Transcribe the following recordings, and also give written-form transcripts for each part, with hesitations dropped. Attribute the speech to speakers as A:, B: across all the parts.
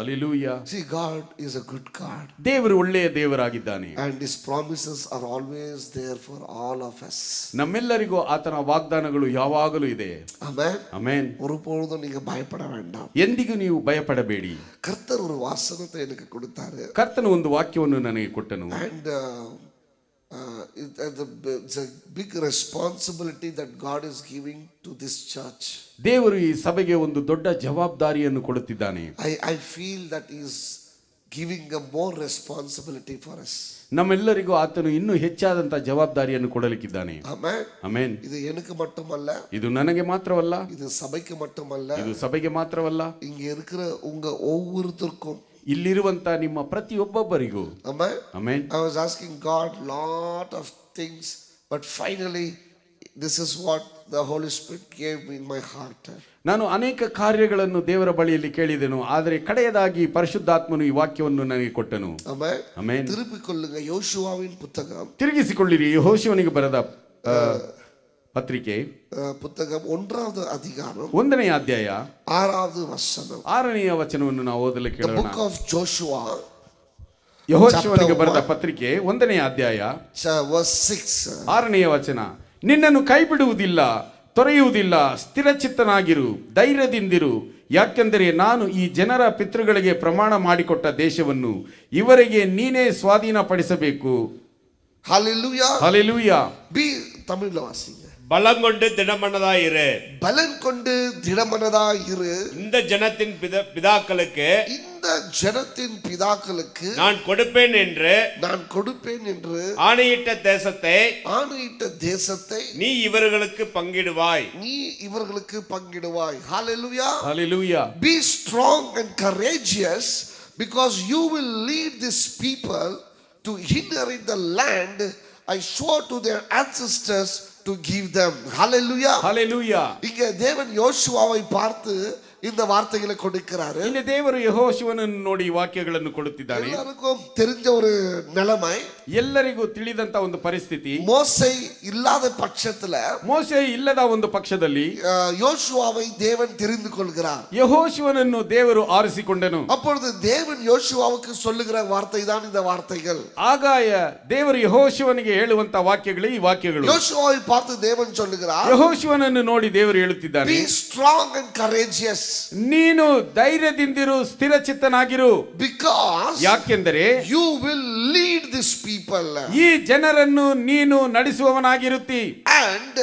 A: Hallelujah.
B: See, God is a good God.
A: ದೇವರು ಒಳ್ಳೆಯ ದೇವರಾಗಿದ್ದಾನೆ.
B: And His promises are always there for all of us.
A: ನಮ್ಮೆಲ್ಲರಿಗೂ ಆತನ ವಾಗ್ದಾನಗಳು ಯಾವಾಗಲೂ ಇದೆ.
B: Amen.
A: ಆಮೆನ್.
B: ஒருபொழுதும் நீங்க பயப்பட வேண்டாம்.
A: ಎಂದಿಗೂ ನೀವು ಭಯಪಡಬೇಡಿ.
B: கர்த்தர் ஒரு வாசனத்தை எனக்கு கொடுத்தாரு.
A: ಕರ್ತನು ಒಂದು ವಾಕ್ಯವನ್ನು ನನಗೆ ಕೊಟ್ಟನು.
B: And it's a big responsibility that God is giving to this church.
A: ದೇವರು ಈ ಸಭೆಗೆ ಒಂದು ದೊಡ್ಡ ಜವಾಬ್ದಾರಿಯನ್ನು ಕೊಡುತ್ತಿದ್ದಾನೆ.
B: I feel that He is giving a more responsibility for us.
A: ನಮ್ಮೆಲ್ಲರಿಗೂ ಆತನು ಇನ್ನೂ ಹೆಚ್ಚಾದಂತ ಜವಾಬ್ದಾರಿಯನ್ನು ಕೊಡಲಿಕ್ಕಿದ್ದಾನೆ.
B: Amen.
A: ಆಮೆನ್.
B: இது எனக்கு மட்டுமல்ல,
A: ಇದು ನನಗೆ ಮಾತ್ರವಲ್ಲ,
B: இது சபைக்கு மட்டுமல்ல,
A: ಇದು ಸಭೆಗೆ ಮಾತ್ರವಲ್ಲ,
B: இங்க இருக்கிற உங்க ஒவ்வொருத்தருக்கும்,
A: ಇಲ್ಲಿರುವಂತ ನಿಮ್ಮ ಪ್ರತಿಯೊಬ್ಬೊಬ್ಬರಿಗೂ.
B: Amen.
A: Amen.
B: I was asking God lot of things, but finally this is what the Holy Spirit gave me in my heart.
A: ನಾನು ಅನೇಕ ಕಾರ್ಯಗಳನ್ನು ದೇವರ ಬಳಿಯಲ್ಲಿ ಕೇಳಿದೆನು, ಆದರೆ ಕಡೆಯದಾಗಿ ಪರಿಶುದ್ಧಾತ್ಮನು ಈ ವಾಕ್ಯವನ್ನು ನನಗೆ ಕೊಟ್ಟನು.
B: Amen.
A: ಆಮೆನ್.
B: திருப்பிக் கொள்ளுங்க யோசுவாவின் புத்தகம்,
A: ತಿರುಗಿಸಿಕೊಳ್ಳಿರಿ ಯೆಹೋಶುವನಿಗೆ ಬರೆದ ಪತ್ರಿಕೆ
B: புத்தகம் 1வது அதிகாரம்
A: 1ನೇ ಅಧ್ಯಾಯ
B: 6வது வசனம்.
A: 6ನೇ ವಚನವನ್ನು ನಾವು ಓದಲು
B: The
A: ಕೇಳೋಣ.
B: book of Joshua,
A: ಯೆಹೋಶುವನಿಗೆ ಬರೆದ ಪತ್ರಿಕೆ 1ನೇ ಅಧ್ಯಾಯ
B: verse 6.
A: 6ನೇ ವಚನ. ನಿನ್ನನ್ನು ಕೈ ಬಿಡುವುದಿಲ್ಲ, ತೊರೆಯುವುದಿಲ್ಲ, ಸ್ಥಿರಚಿತ್ತನಾಗಿರು, ಧೈರ್ಯದಿಂದಿರು, ಯಾಕೆಂದರೆ ನಾನು ಈ ಜನರ ಪಿತೃಗಳಿಗೆ ಪ್ರಮಾಣ ಮಾಡಿಕೊಟ್ಟ ದೇಶವನ್ನು ಇವರಿಗೆ ನೀನೇ ಸ್ವಾಧೀನಪಡಿಸಬೇಕು.
B: Hallelujah.
A: Hallelujah.
B: Be தமிழ்ல வாசிங்க.
C: பலம் கொண்டு திடமனதாயிரு.
B: பலன் கொண்டு திடமனதாயிரு.
C: இந்த ஜனத்தின் பிதாக்களுக்கு,
B: இந்த ஜனத்தின் பிதாக்களுக்கு
C: நான் கொடுப்பேன் என்று ஆணையிட்ட தேசத்தை நீ இவர்களுக்கு பங்கிடுவாய்.
B: Hallelujah.
A: Hallelujah.
B: Be strong and courageous, because you will lead these people to inherit the land I swore to their ancestors to give them. Hallelujah.
A: Hallelujah.
B: இங்க தேவன் யோசுவாவை பார்த்து இந்த வார்த்தைகளை கொடுக்கிறாரு.
A: ಇಲ್ಲಿ ದೇವರು ಯೆಹೋಶುವನನ್ನು ನೋಡಿ ವಾಕ್ಯಗಳನ್ನು ಕೊಡುತ್ತಿದ್ದಾನೆ.
B: ಎಲ್ಲರಿಗೂ தெரிஞ்ச ஒரு நிலைமை,
A: ಎಲ್ಲರಿಗೂ ತಿಳಿದಂತ ಒಂದು ಪರಿಸ್ಥಿತಿ.
B: மோசே இல்லாத பட்சத்துல,
A: ಮೋಶೆ ಇಲ್ಲದ ಒಂದು ಪಕ್ಷದಲ್ಲಿ
B: யோசுவாவை தேவன் தெரிந்து கொள்கிறார்.
A: ಯೆಹೋಶುವನನ್ನು ದೇವರು ಆರಿಸಿಕೊಂಡನು.
B: அப்பொழுது தேவன் யோசுவாவுக்கு சொல்லுகிற வார்த்தை தான் இந்த வார்த்தைகள்.
A: ಆಗಾಯ ದೇವರು ಯೆಹೋಶುವನಿಗೆ ಹೇಳುವಂತ ವಾಕ್ಯಗಳೇ ಈ ವಾಕ್ಯಗಳು.
B: யோசுவாவை பார்த்து தேவன் சொல்லுகிறார்,
A: ಯೆಹೋಶುವನನ್ನು ನೋಡಿ ದೇವರು ಹೇಳುತ್ತಿದ್ದಾನೆ,
B: be strong and courageous.
A: ನೀನು ಧೈರ್ಯದಿಂದಿರು, ಸ್ಥಿರಚಿತ್ತನಾಗಿರು.
B: Because
A: ಯಾಕೆಂದರೆ
B: you will lead these people.
A: ಈ ಜನರನ್ನು ನೀನು ನಡೆಸುವವನಾಗಿರುತ್ತಿ.
B: And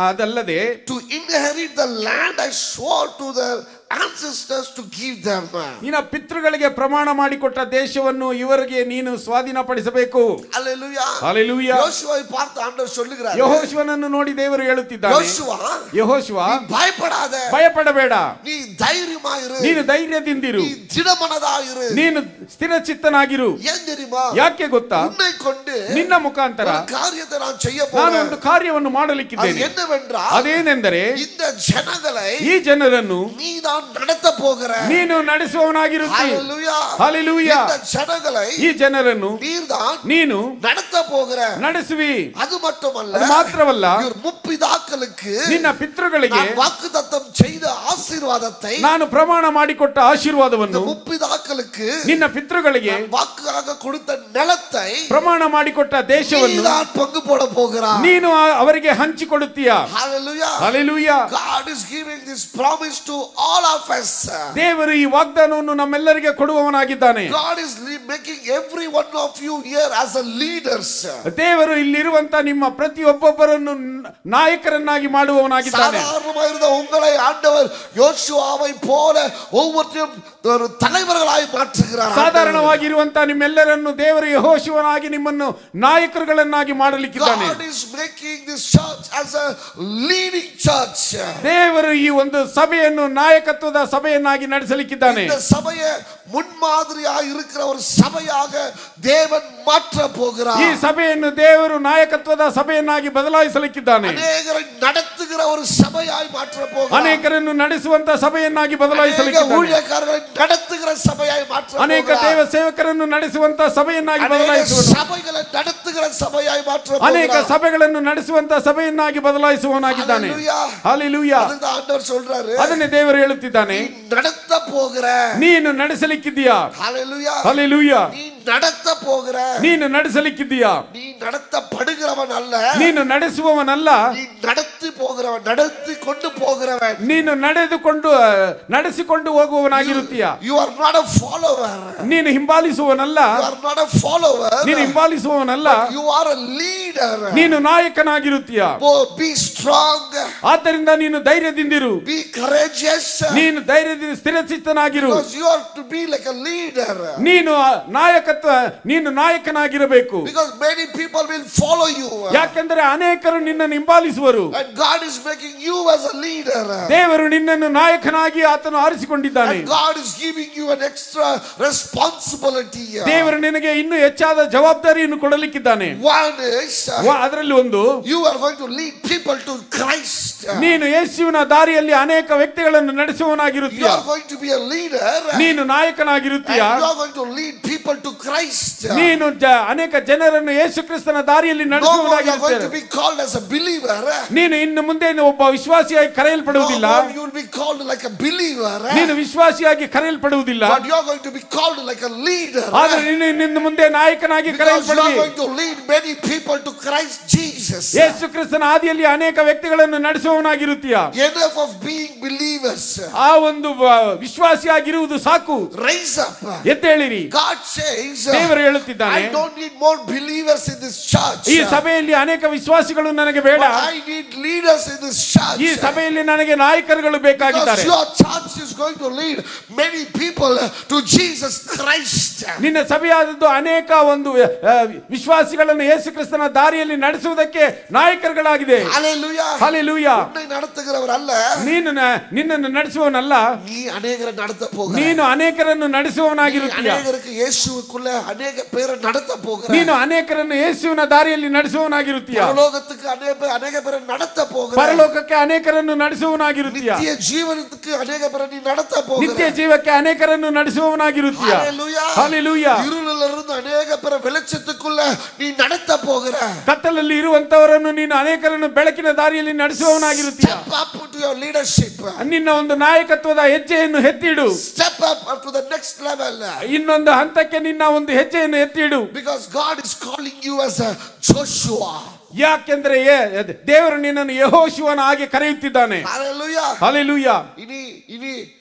A: ಅದಲ್ಲದೆ
B: to inherit the land I swore to their ancestors to give them.
A: ನಿನ್ನ ಪಿತೃಗಳಿಗೆ ಪ್ರಮಾಣ ಮಾಡಿಕೊಟ್ಟ ದೇಶವನ್ನು ಇವರಿಗೆ ನೀನು ಸ್ವಾಧೀನಪಡಿಸಬೇಕು.
B: Hallelujah.
A: Hallelujah.
B: யோசுவாவை பார்த்து ஆண்டவர் சொல்லுகிறார்,
A: ಯೆಹೋಶುವನನ್ನು ನೋಡಿ ದೇವರು ಹೇಳುತ್ತಿದ್ದಾನೆ, ಯೆಹೋಶುವ
B: பயப்படாத,
A: ಭಯಪಡಬೇಡ,
B: நீ தைரியமாயிரு,
A: ನೀನು ಧೈರ್ಯದಿಂದಿರು,
B: நீ திடமனதாயிரு,
A: ನೀನು ಸ್ಥಿರಚಿತ್ತನಾಗಿರು.
B: ஏன் தெரியுமா?
A: ಯಾಕೆ ಗೊತ್ತಾ?
B: உன்னை கொண்டு
A: ನಿನ್ನ ಮುಖಾಂತರ
B: ஒரு காரியத்தை நான் செய்ய
A: ನಾನು
B: போறேன்.
A: ಒಂದು ಕಾರ್ಯವನ್ನು ಮಾಡಲಿಕ್ಕಿದ್ದೇನೆ.
B: அது என்னவென்றால்,
A: ಅದೇನೆಂದರೆ
B: இந்த ஜனங்களை
A: ಈ ಜನರನ್ನು
B: நீதான் நடத்த போகிற,
A: ನೀನು ನಡೆಸುವವನಾಗಿರುತ್ತಿ.
B: Hallelujah.
A: Hallelujah.
B: இந்த ஜனங்களை
A: ಈ ಜನರನ್ನು
B: நீதான்
A: ನೀನು
B: நடத்த போகிற.
A: ನಡೆಸುವಿ.
B: அது மட்டுமல்ல,
A: ಅದು ಮಾತ್ರವಲ್ಲ,
B: இவர் முற்பிதாக்களுக்கு
A: ನಿನ್ನ ಪಿತೃಗಳಿಗೆ
B: நான் வாக்குத்தத்தம் செய்த ஆசீர்வாதத்தை,
A: ನಾನು ಪ್ರಮಾಣ ಮಾಡಿಕೊಟ್ಟ ಆಶೀರ್ವಾದವನ್ನು,
B: முற்பிதாக்களுக்கு
A: ನಿನ್ನ ಪಿತೃಗಳಿಗೆ
B: வாக்காக கொடுத்த நிலத்தை,
A: ಪ್ರಮಾಣ ಮಾಡಿಕೊಟ್ಟ ದೇಶವನ್ನು
B: நீதான் பங்கு போட போகிறார்.
A: ನೀನು ಅವರಿಗೆ ಹಂಚಿಕೊಡುತ್ತೀಯಾ.
B: Hallelujah.
A: Hallelujah.
B: God is giving this promise to all of us.
A: ದೇವರು ಈ ವಾಗ್ದಾನವನ್ನು ನಮ್ಮೆಲ್ಲರಿಗೆ ಕೊಡುವವನಾಗಿದ್ದಾನೆ.
B: God is making every one of you here as a leaders.
A: ದೇವರು ಇಲ್ಲಿರುವಂತ ನಿಮ್ಮ ಪ್ರತಿಯೊಬ್ಬೊಬ್ಬರನ್ನು ನಾಯಕರನ್ನಾಗಿ ಮಾಡುವವನಾಗಿದ್ದಾನೆ.
B: சாதாரணமாயிருந்த உங்களை ஆண்டவர் யோசுவாவை போல ஒவ்வொருத்தரும் ஒரு தலைவர்களாய் மாற்றுகிறார்.
A: ಸಾಧಾರಣವಾಗಿರುವಂತ ನಿಮ್ಮೆಲ್ಲರನ್ನು ದೇವರು ಯೆಹೋಶುವನಾಗಿ ನಿಮ್ಮನ್ನು ನಾಯಕರುಗಳನ್ನಾಗಿ ಮಾಡಲಿಕ್ಕಿದ್ದಾನೆ.
B: God is making this church as a leading church.
A: ದೇವರು ಈ ಒಂದು ಸಭೆಯನ್ನು ನಾಯಕತ್ವದ ಸಭೆಯನ್ನಾಗಿ ನಡೆಸಲಿಕ್ಕಿದ್ದಾನೆ.
B: இந்த சபையை முன்மாதிரியாக இருக்கிற ஒரு சபையாக தேவன் மாற்ற போகிறார்.
A: ಈ ಸಭೆಯನ್ನು ದೇವರು ನಾಯಕತ್ವದ ಸಭೆಯನ್ನಾಗಿ ಬದಲಾಯಿಸಲಿಕ್ಕಿದ್ದಾನೆ.
B: ಅನೇಕರನ್ನು ನಡೆಸುகிற ஒரு சபையாய் மாற்ற போகிறார்.
A: ಅನೇಕರನ್ನು ನಡೆಸುವಂತ ಸಭೆಯನ್ನಾಗಿ ಬದಲಾಯಿಸಲಿಕ್ಕಿದ್ದಾನೆ.
B: ஊழியக்காரர்களை நடத்துகிற சபையாய் மாற்ற போகிறார்.
A: ಅನೇಕ ದೇವ ಸೇವಕರನ್ನು ನಡೆಸುವಂತ ಸಭೆಯನ್ನಾಗಿ ಬದಲಾಯಿಸುವನು.
B: ಸಭೆகளை நடத்துகிற சபையாய் மாற்ற
A: ಅನೇಕ
B: போகிறார்.
A: ಸಭೆಗಳನ್ನು ನಡೆಸುವಂತ ಸಭೆಯನ್ನಾಗಿ ಬದಲಾಯಿಸುವವನಾಗಿದ್ದಾನೆ.
B: Hallelujah.
A: ಹalleluya.
B: அதுக்கு ஆண்டவர் சொல்றாரு,
A: ಅದನ್ನೇ ದೇವರು ಹೇಳುತ್ತಿದ್ದಾನೆ.
B: நீ நடத்த போகிற,
A: ನೀನು ನಡೆಸಲಿಕ್ಕಿದ್ದೀಯಾ?
B: ஹalleluya,
A: ಹalleluya.
B: நீ நடத்த போகிற,
A: ನೀನು ನಡೆಸಲಿಕ್ಕಿದ್ದೀಯಾ?
B: நீ நடத்தப்படுகிறவன் அல்ல,
A: ನೀನು ನಡೆಸುವವನಲ್ಲ,
B: நீ நடத்தி போகிறவன், நடத்தி கொண்டு போகிறவன்.
A: ನೀನು ನಡೆಸಿಕೊಂಡು ಹೋಗುವವನಾಗಿರುತ್ತೀಯ.
B: You are not a follower.
A: ನೀನು ಹಿಂಬಾಲಿಸುವವನಲ್ಲ,
B: You are not a follower.
A: ನೀನು ಹಿಂಬಾಲಿಸುವವನಲ್ಲ,
B: You are a leader.
A: ನೀನು ನಾಯಕನಾಗಿರುತ್ತೀಯ.
B: Be strong.
A: ಆದ್ದರಿಂದ ನೀನು ಧೈರ್ಯದಿಂದಿರು,
B: Be courageous.
A: ನೀನು ಧೈರ್ಯದಿಂದ ಸ್ಥಿರಚಿತ್ತನಾಗಿರು.
B: Because you are to be like a leader.
A: ನೀನು ನಾಯಕನಾಗಿರಬೇಕು.
B: Because many people will follow you.
A: ಯಾಕೆಂದರೆ ಅನೇಕರು ನಿನ್ನನ್ನು ಹಿಂಬಾಲಿಸುವರು.
B: And God is making you as a leader.
A: ದೇವರು ನಿನ್ನನ್ನು ನಾಯಕನಾಗಿ ಆತನು ಆರಿಸಿಕೊಂಡಿದ್ದಾನೆ.
B: And God is giving you an extra responsibility.
A: ದೇವರು ನಿನಗೆ ಇನ್ನೂ ಹೆಚ್ಚಾದ ಜವಾಬ್ದಾರಿಯನ್ನು ಕೊಡಲಿಕ್ಕಿದ್ದಾನೆ.
B: One is
A: ಅದರಲ್ಲಿ ಒಂದು,
B: you are going to lead people to Christ.
A: ನೀನು ಯೇಸುವಿನ ದಾರಿಯಲ್ಲಿ ಅನೇಕ ವ್ಯಕ್ತಿಗಳನ್ನು ನಡೆಸುವವನಾಗಿರುತ್ತೀಯ.
B: You are going to be a leader.
A: ನೀನು ನಾಯಕನಾಗಿರುತ್ತೀಯ.
B: And you are going to lead people to Christ.
A: ನೀನು ಅನೇಕ ಜನರನ್ನು ಯೇಸು ಕ್ರಿಸ್ತನ ದಾರಿಯಲ್ಲಿ
B: No more you are going
A: ನಡೆಸುವವನಾಗಿರುತ್ತೀಯ.
B: to be called as a believer.
A: ನೀನು ಇನ್ನು ಮುಂದೆ ಒಬ್ಬ ವಿಶ್ವಾಸಿಯಾಗಿ
B: No
A: ಕರೆಯಲ್ಪಡುವುದಿಲ್ಲ.
B: more you will be called like a believer.
A: ನೀನು ವಿಶ್ವಾಸಿಯಾಗಿ ಕರೆಯಲ್ಪಡುವುದಿಲ್ಲ.
B: But you are going to be called like a leader.
A: ಆದರೆ ನೀನು ನಿನ್ನ ಮುಂದೆ ನಾಯಕನಾಗಿ
B: Because you are
A: ಕರೆಯಲ್ಪಡುವಿ.
B: going to lead many people to Christ Jesus.
A: ಯೇಸು ಕ್ರಿಸ್ತನ ಹಾದಿಯಲ್ಲಿ ಅನೇಕ ವ್ಯಕ್ತಿಗಳನ್ನು ನಡೆಸುವವನಾಗಿರುತ್ತೀಯ.
B: Enough of being believers.
A: ಆ ಒಂದು ವಿಶ್ವಾಸಿಯಾಗಿರುವುದು ಸಾಕು.
B: Raise up.
A: ಎದ್ದೇಳಿರಿ.
B: God says,
A: ದೇವರು ಹೇಳುತ್ತಿದ್ದಾನೆ,
B: I don't need more believers in this church.
A: ಈ ಸಭೆಯಲ್ಲಿ ಅನೇಕ ವಿಶ್ವಾಸಿಗಳು ನನಗೆ ಬೇಡ.
B: But I need leaders in this church.
A: ಈ ಸಭೆಯಲ್ಲಿ ನನಗೆ ನಾಯಕರುಗಳು ಬೇಕಾಗಿದ್ದಾರೆ.
B: Because your church is going to lead many people to Jesus Christ.
A: ನಿನ್ನ ಸಭೆಯಾದದ್ದು ಅನೇಕ ಒಂದು ವಿಶ್ವಾಸಿಗಳನ್ನು ಯೇಸು ಕ್ರಿಸ್ತನ ದಾರಿಯಲ್ಲಿ ನಡೆಸುವುದಕ್ಕೆ ನಾಯಕರುಗಳಾಗಿದೆ.
B: Hallelujah.
A: ಹಲ್ಲೆಲೂಯಾ.
B: உன்னை நடத்துகிறவர் அல்ல,
A: ನಿನ್ನನ್ನು ನಡೆಸುವವನಲ್ಲ,
B: நீ அநேகரை நடத்த போகிற.
A: ನೀನು ಅನೇಕರನ್ನು ನಡೆಸುವವನಾಗಿರುತ್ತೀಯ.
B: அநேகருக்கு இயேசுவுக்குள்ள அநேக பேரை நடத்த போகிற.
A: ನೀನು ಅನೇಕರನ್ನು ಯೇಸುವಿನ ದಾರಿಯಲ್ಲಿ ನಡೆಸುವವನಾಗಿರುತ್ತೀಯ.
B: பரலோகத்துக்கு அநேக பேரை நடத்த போகிற.
A: ಪರಲೋಕಕ್ಕೆ ಅನೇಕರನ್ನು ನಡೆಸುವವನಾಗಿರುತ್ತೀಯ.
B: நித்திய ஜீவனத்துக்கு அநேக பேரை நீ நடத்த போகிற.
A: ನಿತ್ಯ ಜೀವಕ್ಕೆ ಅನೇಕರನ್ನು ನಡೆಸುವವನಾಗಿರುತ್ತೀಯ.
B: Hallelujah.
A: ಹಲ್ಲೆಲೂಯಾ.
B: இருளிலிருந்து அநேக பேரை வெளிச்சத்துக்குள்ள நீ நடத்த போகிற.
A: ಕತ್ತಲಲ್ಲಿ ಇರುವಂತವರನ್ನು ನೀನು ಅನೇಕರನ್ನು ಬೆಳಕಿನ ದಾರಿಯಲ್ಲಿ ನಡೆಸುವವನಾಗಿರುತ್ತೀಯ.
B: Step up to your leadership.
A: ನಿನ್ನ ಒಂದು ನಾಯಕತ್ವದ ಹೆಜ್ಜೆಯನ್ನು ಎತ್ತಿಡು.
B: Step up to the next level.
A: ಇನ್ನೊಂದು ಹಂತಕ್ಕೆ ನಿನ್ನ ಒಂದು ಹೆಜ್ಜೆಯನ್ನು ಎತ್ತಿಡು.
B: Because God is calling you as a Joshua.
A: ಯಾಕೆಂದ್ರೆ ದೇವರು ನಿನ್ನನ್ನು ಯೆಹೋಶುವನ ಹಾಗೆ ಕರೆಯುತ್ತಿದ್ದಾನೆ.
B: Hallelujah.
A: ಹಲ್ಲೆಲೂಯಾ.
B: இனி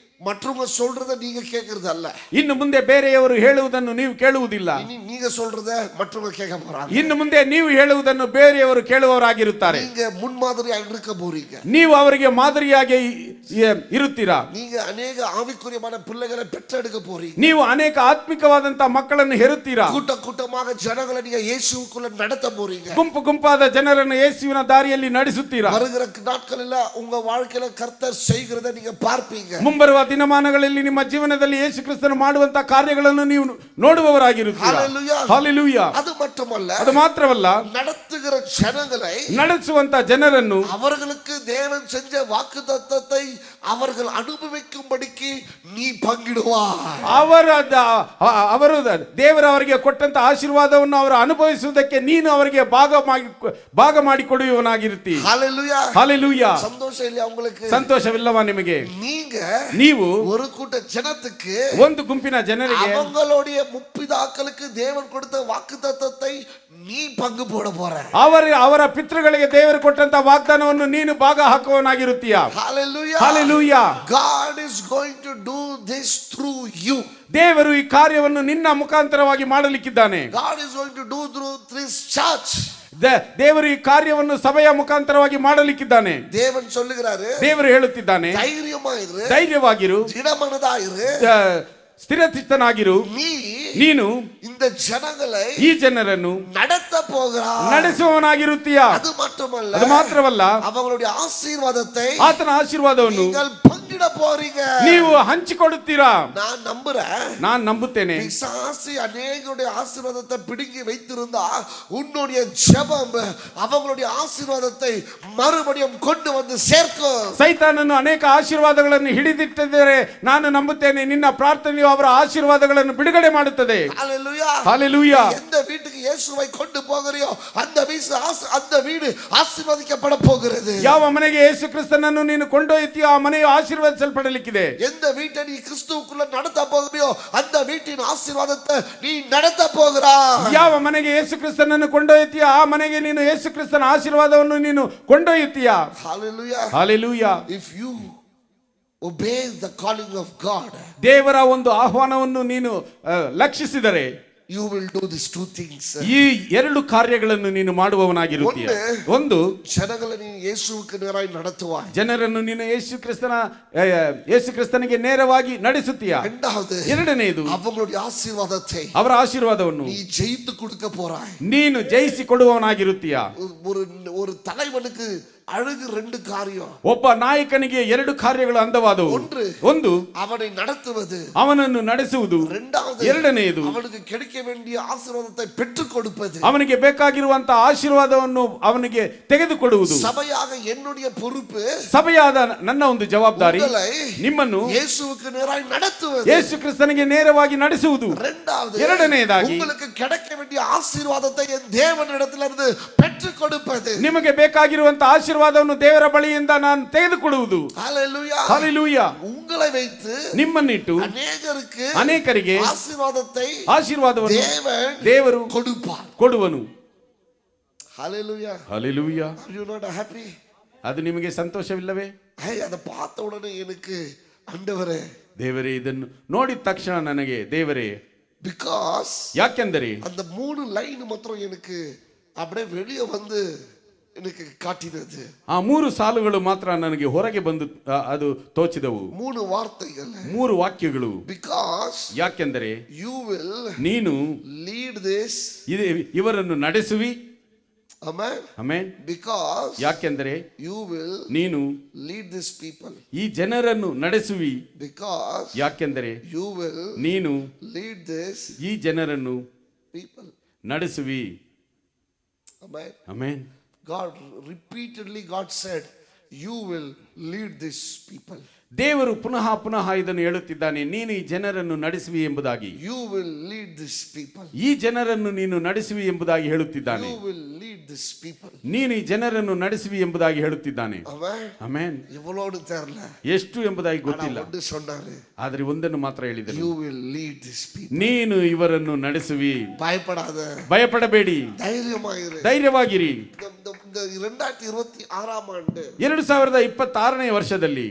B: மற்றவங்க சொல்றத நீங்க கேக்குறது அல்ல.
A: ಇನ್ನು ಮುಂದೆ ಬೇರೆಯವರು ಹೇಳುವುದನ್ನು ನೀವು ಕೇಳುವುದಿಲ್ಲ.
B: இனி நீங்க சொல்றத மற்றவங்க கேட்க போறாங்க.
A: ಇನ್ನು ಮುಂದೆ ನೀವು ಹೇಳುವುದನ್ನು ಬೇರೆಯವರು ಕೇಳುವವರಾಗಿರುತ್ತಾರೆ.
B: நீங்க முன்மாதிரியாக இருக்க போறீங்க.
A: ನೀವು ಅವರಿಗೆ ಮಾದರಿಯಾಗಿ ಇರುತ್ತೀರಾ.
B: நீங்க ಅನೇಕ ஆவிக்குரியமான பிள்ளைகளை பெற்றெடுக்க போறீங்க.
A: ನೀವು ಅನೇಕ ಆತ್ಮಿಕವಾದಂತಹ ಮಕ್ಕಳನ್ನು ಹೆರುತ್ತೀರಾ.
B: கூட்டமாக ஜனங்களை நீங்க இயேசுவுக்குள்ள நடத்த போறீங்க.
A: ಗುಂಪಾದ ಜನರನ್ನು ಯೇಸುವಿನ ದಾರಿಯಲ್ಲಿ ನಡೆಸುತ್ತೀರಾ.
B: வருகிற நாட்களில் உங்க வாழ்க்கையில கர்த்தர் செய்கிறதை நீங்க பார்ப்பீங்க.
A: ಮುಂಬರುವ ದಿನಮಾನಗಳಲ್ಲಿ ನಿಮ್ಮ ಜೀವನದಲ್ಲಿ ಯೇಸು ಕ್ರಿಸ್ತನು ಮಾಡುವಂತಹ ಕಾರ್ಯಗಳನ್ನು ನೀವು ನೋಡುವವರಾಗಿರುತ್ತೀರಾ. ಹಲ್ಲೆಲೂಯಾ.
B: ಅದು மட்டுமல்ல,
A: ಅದು ಮಾತ್ರವಲ್ಲ,
B: நடத்துகிற ஜனங்களை,
A: ನಡೆಸುವಂತ ಜನರನ್ನು
B: அவர்களுக்கு தேவன் செஞ்ச வாக்குத்தத்தத்தை அவர்கள் அனுபவிக்கும்படிக்கு நீ பங்கிடுவாய்.
A: ಅವರು ದೇವರು ಅವರಿಗೆ ಕೊಟ್ಟಂತ ಆಶೀರ್ವಾದವನ್ನು ಅವರು ಅನುಭವಿಸುವುದಕ್ಕೆ ನೀನು ಅವರಿಗೆ ಭಾಗ ಮಾಡಿ ಕೊಡುವವನಾಗಿರುತ್ತಿ.
B: ஹல்லேலூயா.
A: ಹಲ್ಲೆಲೂಯಾ.
B: சந்தோஷம் இல்லையா உங்களுக்கு?
A: ಸಂತೋಷವಿಲ್ಲವಾ ನಿಮಗೆ?
B: ನೀವು ஒரு கூட்ட ஜனத்துக்கு,
A: ಒಂದು ಗುಂಪಿನ ಜನರಿಗೆ
B: அவங்களுடைய முற்பிதாக்களுக்கு தேவன் கொடுத்த வாக்குத்தத்தத்தை நீ பங்கு போட போற.
A: ಅವರ ಪಿತೃಗಳಿಗೆ ದೇವರು ಕೊಟ್ಟಂತ ವಾಗ್ದಾನವನ್ನು ನೀನು ಭಾಗ ಹಾಕುವವನಾಗಿರುತ್ತೀಯ.
B: Hallelujah.
A: Hallelujah.
B: God is going to do this through you.
A: ದೇವರು ಈ ಕಾರ್ಯವನ್ನು ನಿನ್ನ ಮುಖಾಂತರವಾಗಿ ಮಾಡಲಿಕ್ಕಿದ್ದಾನೆ.
B: God is going to do through this church.
A: ದೇವರು ಈ ಕಾರ್ಯವನ್ನು ಸಭೆಯ ಮುಖಾಂತರವಾಗಿ ಮಾಡಲಿಕ್ಕಿದ್ದಾನೆ.
B: தேவன் சொல்லுகிறாரு,
A: ದೇವರು ಹೇಳುತ್ತಿದ್ದಾನೆ, ಧೈರ್ಯವಾಗಿರು, ಸ್ಥಿರಚಿತ್ತನಾಗಿರು. ನೀನು
B: இந்த ஜனங்களை,
A: ಈ ಜನರನ್ನು
B: நடத்த போகிறாய்,
A: ನಡೆಸುವವನಾಗಿರುತ್ತೀಯ. ಅದು ಮಾತ್ರವಲ್ಲ,
B: அவங்களுடைய ஆசீர்வாதத்தை,
A: ಆತನ ಆಶೀರ್ವಾದವನ್ನು
B: நீங்கள் பங்கிட போறீங்க.
A: ನೀವು ಹಂಚಿಕೊಡುತ್ತೀರಾ.
B: நான்
A: ನಂಬುತ್ತೇನೆ.
B: பிசாசு அநேகருடைய ஆசீர்வாதத்தை பிடுங்கி வைத்திருந்தா உன்னுடைய ஜெபம் அவங்களுடைய ஆசீர்வாதத்தை மறுபடியும் கொண்டு வந்து சேர்க்கும்.
A: ಸೈತಾನನು ಅನೇಕ ಆಶೀರ್ವಾದಗಳನ್ನು ಹಿಡಿದಿಟ್ಟಿದ್ದರೆ ನಾನು ನಂಬುತ್ತೇನೆ ನಿನ್ನ ಪ್ರಾರ್ಥನೆಯು ಅವರ ಆಶೀರ್ವಾದಗಳನ್ನು ಬಿಡುಗಡೆ ಮಾಡುತ್ತದೆ.
B: Hallelujah.
A: Hallelujah.
B: எந்த வீட்டுக்கு இயேசுவை கொண்டு போகிறியோ அந்த வீடு ஆசீர்வதிக்கப்பட போகிறது.
A: ಯಾವ ಮನೆಗೆ ಯೇಸು ಕ್ರಿಸ್ತನನ್ನು ನೀನು ಕೊಂಡೊಯ್ತೀಯೋ ಆ ಮನೆಯು ಆಶೀರ್ವದಿಸಲ್ಪಡಲಿಕ್ಕಿದೆ.
B: எந்த வீட்டை நீ கிறிஸ்துவுக்குள்ள நடத்த போகிறியோ அந்த வீட்டின் ஆசீர்வாதத்தை நீ நடத்த போகிறாய்.
A: ಯಾವ ಮನೆಗೆ ಯೇಸು ಕ್ರಿಸ್ತನನ್ನು ಕೊಂಡೊಯ್ತೀಯೋ ಆ ಮನೆಗೆ ನೀನು ಯೇಸು ಕ್ರಿಸ್ತನ ಆಶೀರ್ವಾದವನ್ನು ನೀನು ಕೊಂಡೊಯ್ಯುತ್ತೀಯಾ.
B: Hallelujah.
A: Hallelujah.
B: If you obey the calling of God,
A: ದೇವರ ಒಂದು ಆಹ್ವಾನವನ್ನು ನೀನು ಲಕ್ಷಿಸಿದರೆ
B: you will do these two things.
A: ಈ ಎರಡು ಕಾರ್ಯಗಳನ್ನು ನೀನು ಮಾಡುವವನಾಗಿರುತ್ತೀಯ. ಒಂದು,
B: ಜನங்களை ನೀನು ಯೇಸುವಿಗೆ ನೇರಾಗಿ ನಡೆಸುವಾய்.
A: ಜನರನ್ನು ನೀನು ಯೇಸು ಕ್ರಿಸ್ತನಿಗೆ ನೇರವಾಗಿ ನಡೆಸುತ್ತೀಯ. ಎರಡನೆಯದು,
B: அவங்களுடைய ஆசீர்வாதத்தை
A: ಅವರ ಆಶೀರ್ವಾದವನ್ನು
B: நீ ஜெயித்து கொடுக்க போறாய்.
A: ನೀನು ಜಯಿಸಿ ಕೊಡುವವನಾಗಿರುತ್ತೀಯ.
B: ஒரு தலைவனுக்கு அழகு ரெண்டு காரியம்.
A: ಒಬ್ಬ ನಾಯಕನಿಗೆ ಎರಡು ಕಾರ್ಯಗಳು ಅಂದವಾದವು. ಒಂದು,
B: அவனை நடத்துவது,
A: ಅವನನ್ನು ನಡೆಸುವುದು. ಎರಡನೆಯದು,
B: ಅವನಿಗೆ கிடைக்க வேண்டிய ஆசீர்வாதத்தை பெற்றுக் கொடுப்பது,
A: ಅವನಿಗೆ ಬೇಕಾಗಿರುವಂತಹ ಆಶೀರ್ವಾದವನ್ನು ಅವನಿಗೆ ತೆಗೆದುಕೊಡುವುದು.
B: சபையாக என்னுடைய பொறுப்பு,
A: ಸಭೆಯಾದ ನನ್ನ ಒಂದು ಜವಾಬ್ದಾರಿ ನಿಮ್ಮನ್ನು
B: ಯೇಸುவுக்கு நேராய் நடத்துவது,
A: ಯೇಸು ಕ್ರಿಸ್ತನಿಗೆ ನೇರವಾಗಿ ನಡೆಸುವುದು. ಎರಡನೆಯದಾಗಿ,
B: உங்களுக்கு கிடைக்க வேண்டிய ஆசீர்வாதத்தை என் தேவனிடத்திலிருந்து பெற்றுக் கொடுப்பது,
A: ನಿಮಗೆ ಬೇಕಾಗಿರುವಂತಹ ಆಶೀರ್ವಾದವನ್ನು ದೇವರ ಬಳಿಯಿಂದ ನಾನು ತೆಗೆದುಕೊಳ್ಳುವುದು.
B: Hallelujah.
A: Hallelujah.
B: உங்களை வைத்து
A: ನಿಮ್ಮನ್ನಿಟ್ಟು ಅನೇಕರಿಗೆ ಆಶೀರ್ವಾದವನ್ನು ದೇವರು ಕೊಡುವನು.
B: Hallelujah.
A: Hallelujah.
B: Are you not happy?
A: ಅದು ನಿಮಗೆ ಸಂತೋಷವಿಲ್ಲವೇ?
B: அதை பார்த்த உடனே எனக்கு ஆண்டவரே,
A: ದೇವರೇ, ಇದನ್ನು ನೋಡಿದ ತಕ್ಷಣ ನನಗೆ ದೇವರೇ,
B: because
A: ಯಾಕೆಂದರೆ
B: அந்த மூணு லைன் ಮಾತ್ರ எனக்கு அப்படியே வெளியே வந்து எனக்கு காட்டினது.
A: ಆ ಮೂರು ಸಾಲುಗಳು ಮಾತ್ರ ನನಗೆ ಹೊರಗೆ ಬಂದು ಅದು ತೋಚಿದವು.
B: ಮೂರು ವಾರ್ತೆಗಳು,
A: ಮೂರು ವಾಕ್ಯಗಳು.
B: because
A: ಯಾಕೆಂದರೆ
B: you will
A: ನೀನು
B: lead this,
A: ಇವರನ್ನು ನಡೆಸುವಿ.
B: amen.
A: amen.
B: because
A: ಯಾಕೆಂದರೆ
B: you will
A: ನೀನು
B: lead this people,
A: ಈ ಜನರನ್ನು ನಡೆಸುವಿ.
B: because
A: ಯಾಕೆಂದರೆ
B: you will
A: ನೀನು
B: lead this
A: ಈ ಜನರನ್ನು
B: people,
A: ನಡೆಸುವಿ.
B: amen.
A: amen.
B: God repeatedly God said you will lead these people.
A: ದೇವರು ಪುನಃ ಪುನಃ ಇದನ್ನು ಹೇಳುತ್ತಿದ್ದಾನೆ, ನೀನು ಈ ಜನರನ್ನು ನಡೆಸುವಿ ಎಂಬುದಾಗಿ.
B: You will lead these people.
A: ಈ ಜನರನ್ನು ನೀನು ನಡೆಸುವಿ ಎಂಬುದಾಗಿ ಹೇಳುತ್ತಿದ್ದಾನೆ.
B: You will lead these people.
A: ನೀನು ಈ ಜನರನ್ನು ನಡೆಸುವಿ ಎಂಬುದಾಗಿ ಹೇಳುತ್ತಿದ್ದಾನೆ.
B: Amen.
A: amen.
B: ಇವಳೋಡು ತೆರಲ
A: ಎಷ್ಟು ಎಂಬುದಾಗಿ ಗೊತ್ತಿಲ್ಲ, ಆದರೆ ಒಂದನ್ನು ಮಾತ್ರ ಹೇಳಿದರು,
B: you will lead these people.
A: ನೀನು ಇವರನ್ನು ನಡೆಸುವಿ.
B: ಭಯಪಡಬೇಡಿ,
A: ಧೈರ್ಯವಾಗಿರಿ.
B: 2026 ಆண்டு
A: 2026ನೇ ವರ್ಷದಲ್ಲಿ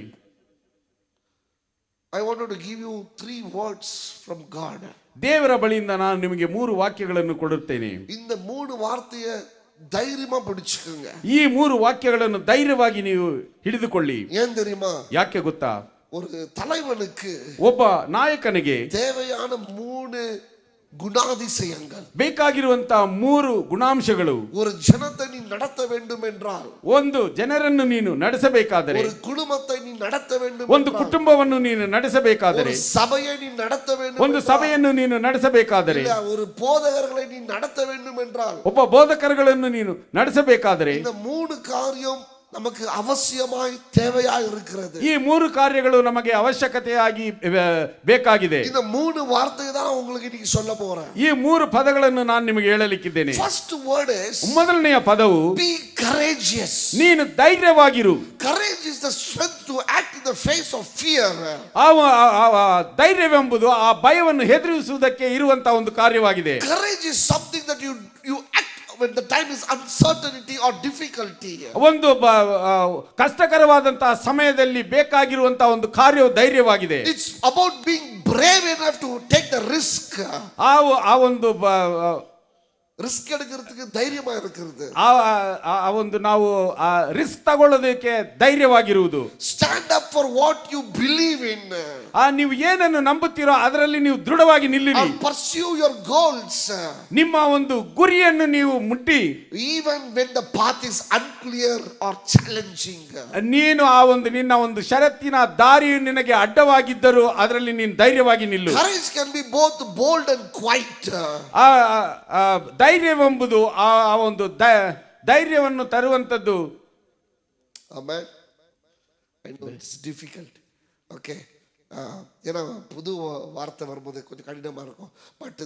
B: I wanted to give you 3 words from God.
A: ದೇವರ ಬಳಿಯಿಂದ ನಾನು ನಿಮಗೆ 3 ವಾಕ್ಯಗಳನ್ನು ಕೊಡುತ್ತೇನೆ.
B: இந்த 3 வார்த்தையை தைரியமா பிடிச்சுக்கங்க.
A: ಈ 3 ವಾಕ್ಯಗಳನ್ನು ಧೈರ್ಯವಾಗಿ ನೀವು ಹಿಡಿದುಕೊಳ್ಳಿ.
B: ஏன் தெரியுமா?
A: ಯಾಕೆ ಗೊತ್ತಾ?
B: ஒரு தலைவனுக்கு,
A: ಒಬ್ಬ ನಾಯಕನಿಗೆ
B: தேவையான 3 குணாதிசயங்கள்,
A: ಬೇಕಾಗಿರುವಂತಹ 3 ಗುಣಾಂಶಗಳು.
B: ஒரு ஜனத்தை நீ நடத்த வேண்டும் என்றால்,
A: ಒಂದು ಜನರನ್ನು ನೀನು ನಡೆಸಬೇಕಾದರೆ,
B: ஒரு குடும்பத்தை நீ நடத்த வேண்டும்,
A: ಒಂದು ಕುಟುಂಬವನ್ನು ನೀನು ನಡೆಸಬೇಕಾದರೆ,
B: ஒரு சபையை நீ நடத்த வேண்டும்,
A: ಒಂದು ಸಭೆಯನ್ನು ನೀನು ನಡೆಸಬೇಕಾದರೆ,
B: ஒரு போதகர்களை நீ நடத்த வேண்டும் என்றால்,
A: ಒಬ್ಬ ಬೋಧಕರುಗಳನ್ನು ನೀನು ನಡೆಸಬೇಕಾದರೆ,
B: இந்த 3 காரியம் நமக்கு அவசியமாய் தேவையாய் இருக்கிறது.
A: ಈ 3 ಕಾರ್ಯಗಳು ನಮಗೆ ಅವಶ್ಯಕತೆಯಾಗಿ ಬೇಕಾಗಿದೆ.
B: இந்த 3 வார்த்தை தான் உங்களுக்கு இன்னைக்கு சொல்ல போறேன்.
A: ಈ 3 ಪದಗಳನ್ನು ನಾನು ನಿಮಗೆ ಹೇಳಲಿಕ್ಕಿದ್ದೇನೆ.
B: First word is,
A: ಮೊದಲನೆಯ ಪದವು
B: be courageous.
A: ನೀನು ಧೈರ್ಯವಾಗಿರು.
B: Courage is the strength to act in the face of fear.
A: ಧೈರ್ಯವೆಂಬುದು ಆ ಭಯವನ್ನು ಹೆದರಿಸುವುದಕ್ಕೆ ಇರುವಂತಹ ಒಂದು ಕಾರ್ಯವಾಗಿದೆ.
B: Courage is something that you act when the time is uncertainty or difficulty.
A: ಒಂದು ಕಷ್ಟಕರವಾದಂತಹ ಸಮಯದಲ್ಲಿ ಬೇಕಾಗಿರುವಂತಹ ಒಂದು ಕಾರ್ಯವು ಧೈರ್ಯವಾಗಿದೆ.
B: It's about being brave enough to take the risk.
A: ಆ ಒಂದು
B: ರಿಸ್ಕ್ எடுக்கிறதுக்கு ಧೈರ್ಯமா இருக்கிறது.
A: ಆ ಒಂದು ನಾವು ರಿಸ್ಕ್ ತಗೊಳ್ಳೋದಕ್ಕೆ ಧೈರ್ಯವಾಗಿರುವುದು.
B: Stand up for what you believe in.
A: ನೀವು ಏನನ್ನು ನಂಬುತ್ತೀರೋ ಅದರಲ್ಲಿ ನೀವು ದೃಢವಾಗಿ ನಿಲ್ಲಿರಿ.
B: Pursue your goals.
A: ನಿಮ್ಮ ಒಂದು ಗುರಿಯನ್ನು ನೀವು ಮುಟ್ಟಿ.
B: Even when the path is unclear or challenging.
A: ನೀನು ಆ ಒಂದು ನಿನ್ನ ಒಂದು ಷರತ್ತಿನ ದಾರಿಯು ನಿನಗೆ ಅಡ್ಡವಾಗಿದ್ದರೂ ಅದರಲ್ಲಿ ನೀನು ಧೈರ್ಯವಾಗಿ ನಿಲ್ಲು.
B: Courage can be both bold and quiet.
A: ಧೈರ್ಯವೆಂಬುದು ಆ ಒಂದು ಧೈರ್ಯವನ್ನು ತರುವಂತದ್ದು.
B: Amen. I know it's difficult. Okay. ஏன்னா புது வார்த்தை வரும்போது கொஞ்சம் கடினமா இருக்கும். பட்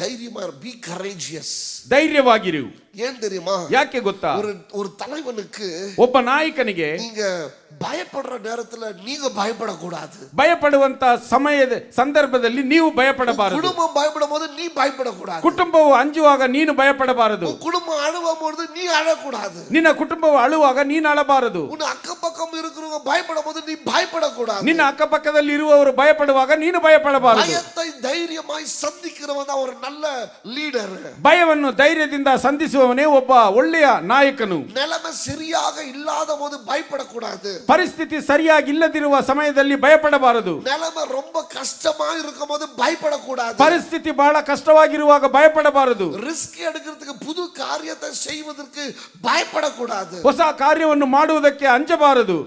B: தைரியமா பி கரேஜியஸ்.
A: ಧೈರ್ಯವಾಗಿರು.
B: ஏன் தெரியுமா?
A: ಯಾಕೆ ಗೊತ್ತಾ?
B: ஒரு தலைவனுக்கு
A: ಒಬ್ಬ ನಾಯಕನಿಗೆ
B: நீங்க பயப்படுற நேரத்துல நீங்க பயப்படக்கூடாது.
A: ಭಯಪಡುವಂತ ಸಮಯದ ಸಂದರ್ಭದಲ್ಲಿ ನೀವು ಭಯಪಡಬಾರದು.
B: குடும்பம் பயப்படும் போது நீ பயப்படக்கூடாது.
A: ಕುಟುಂಬವು ಅಂಜುವಾಗ ನೀನು ಭಯಪಡಬಾರದು.
B: குடும்பம் அழுவும்போது நீ அழக்கூடாது.
A: ನಿನ್ನ ಕುಟುಂಬವು ಅಳುವಾಗ ನೀನು ಅಳಬಾರದು.
B: உன் அக்கப்பக்கம் இருக்கிறவங்க பயப்படும் போது நீ பயப்படக்கூடாது.
A: ನಿನ್ನ ಅಕ್ಕಪಕ್ಕದಲ್ಲಿ ಇರುವವರು ಭಯಪಡುವಾಗ ನೀನು ಭಯಪಡಬಾರದು.
B: பயத்தை தைரியமாய் சந்திக்கிறவன் தான் ஒரு நல்ல லீடர்.
A: ಭಯವನ್ನು ಧೈರ್ಯದಿಂದ ಸಂಧಿಸುವವನೇ ಒಬ್ಬ ಒಳ್ಳೆಯ ನಾಯಕನು.
B: நிலைமை சரியாக இல்லாத போது பயப்படக்கூடாது.
A: ಪರಿಸ್ಥಿತಿ ಸರಿಯಾಗಿ ಇಲ್ಲದಿರುವ ಸಮಯದಲ್ಲಿ ಭಯಪಡಬಾರದು.
B: நிலைமை ரொம்ப கஷ்டமா இருக்கும்போது பயப்படக்கூடாது.
A: ಪರಿಸ್ಥಿತಿ ಬಹಳ ಕಷ್ಟವಾಗಿರುವಾಗ ಭಯಪಡಬಾರದು.
B: ரிஸ்க் எடுக்கிறதுக்கு புது காரியத்தை செய்வதற்கு பயப்படக்கூடாது.
A: ಹೊಸ ಕಾರ್ಯವನ್ನು ಮಾಡುವುದಕ್ಕೆ ಅಂಜಬಾರದು.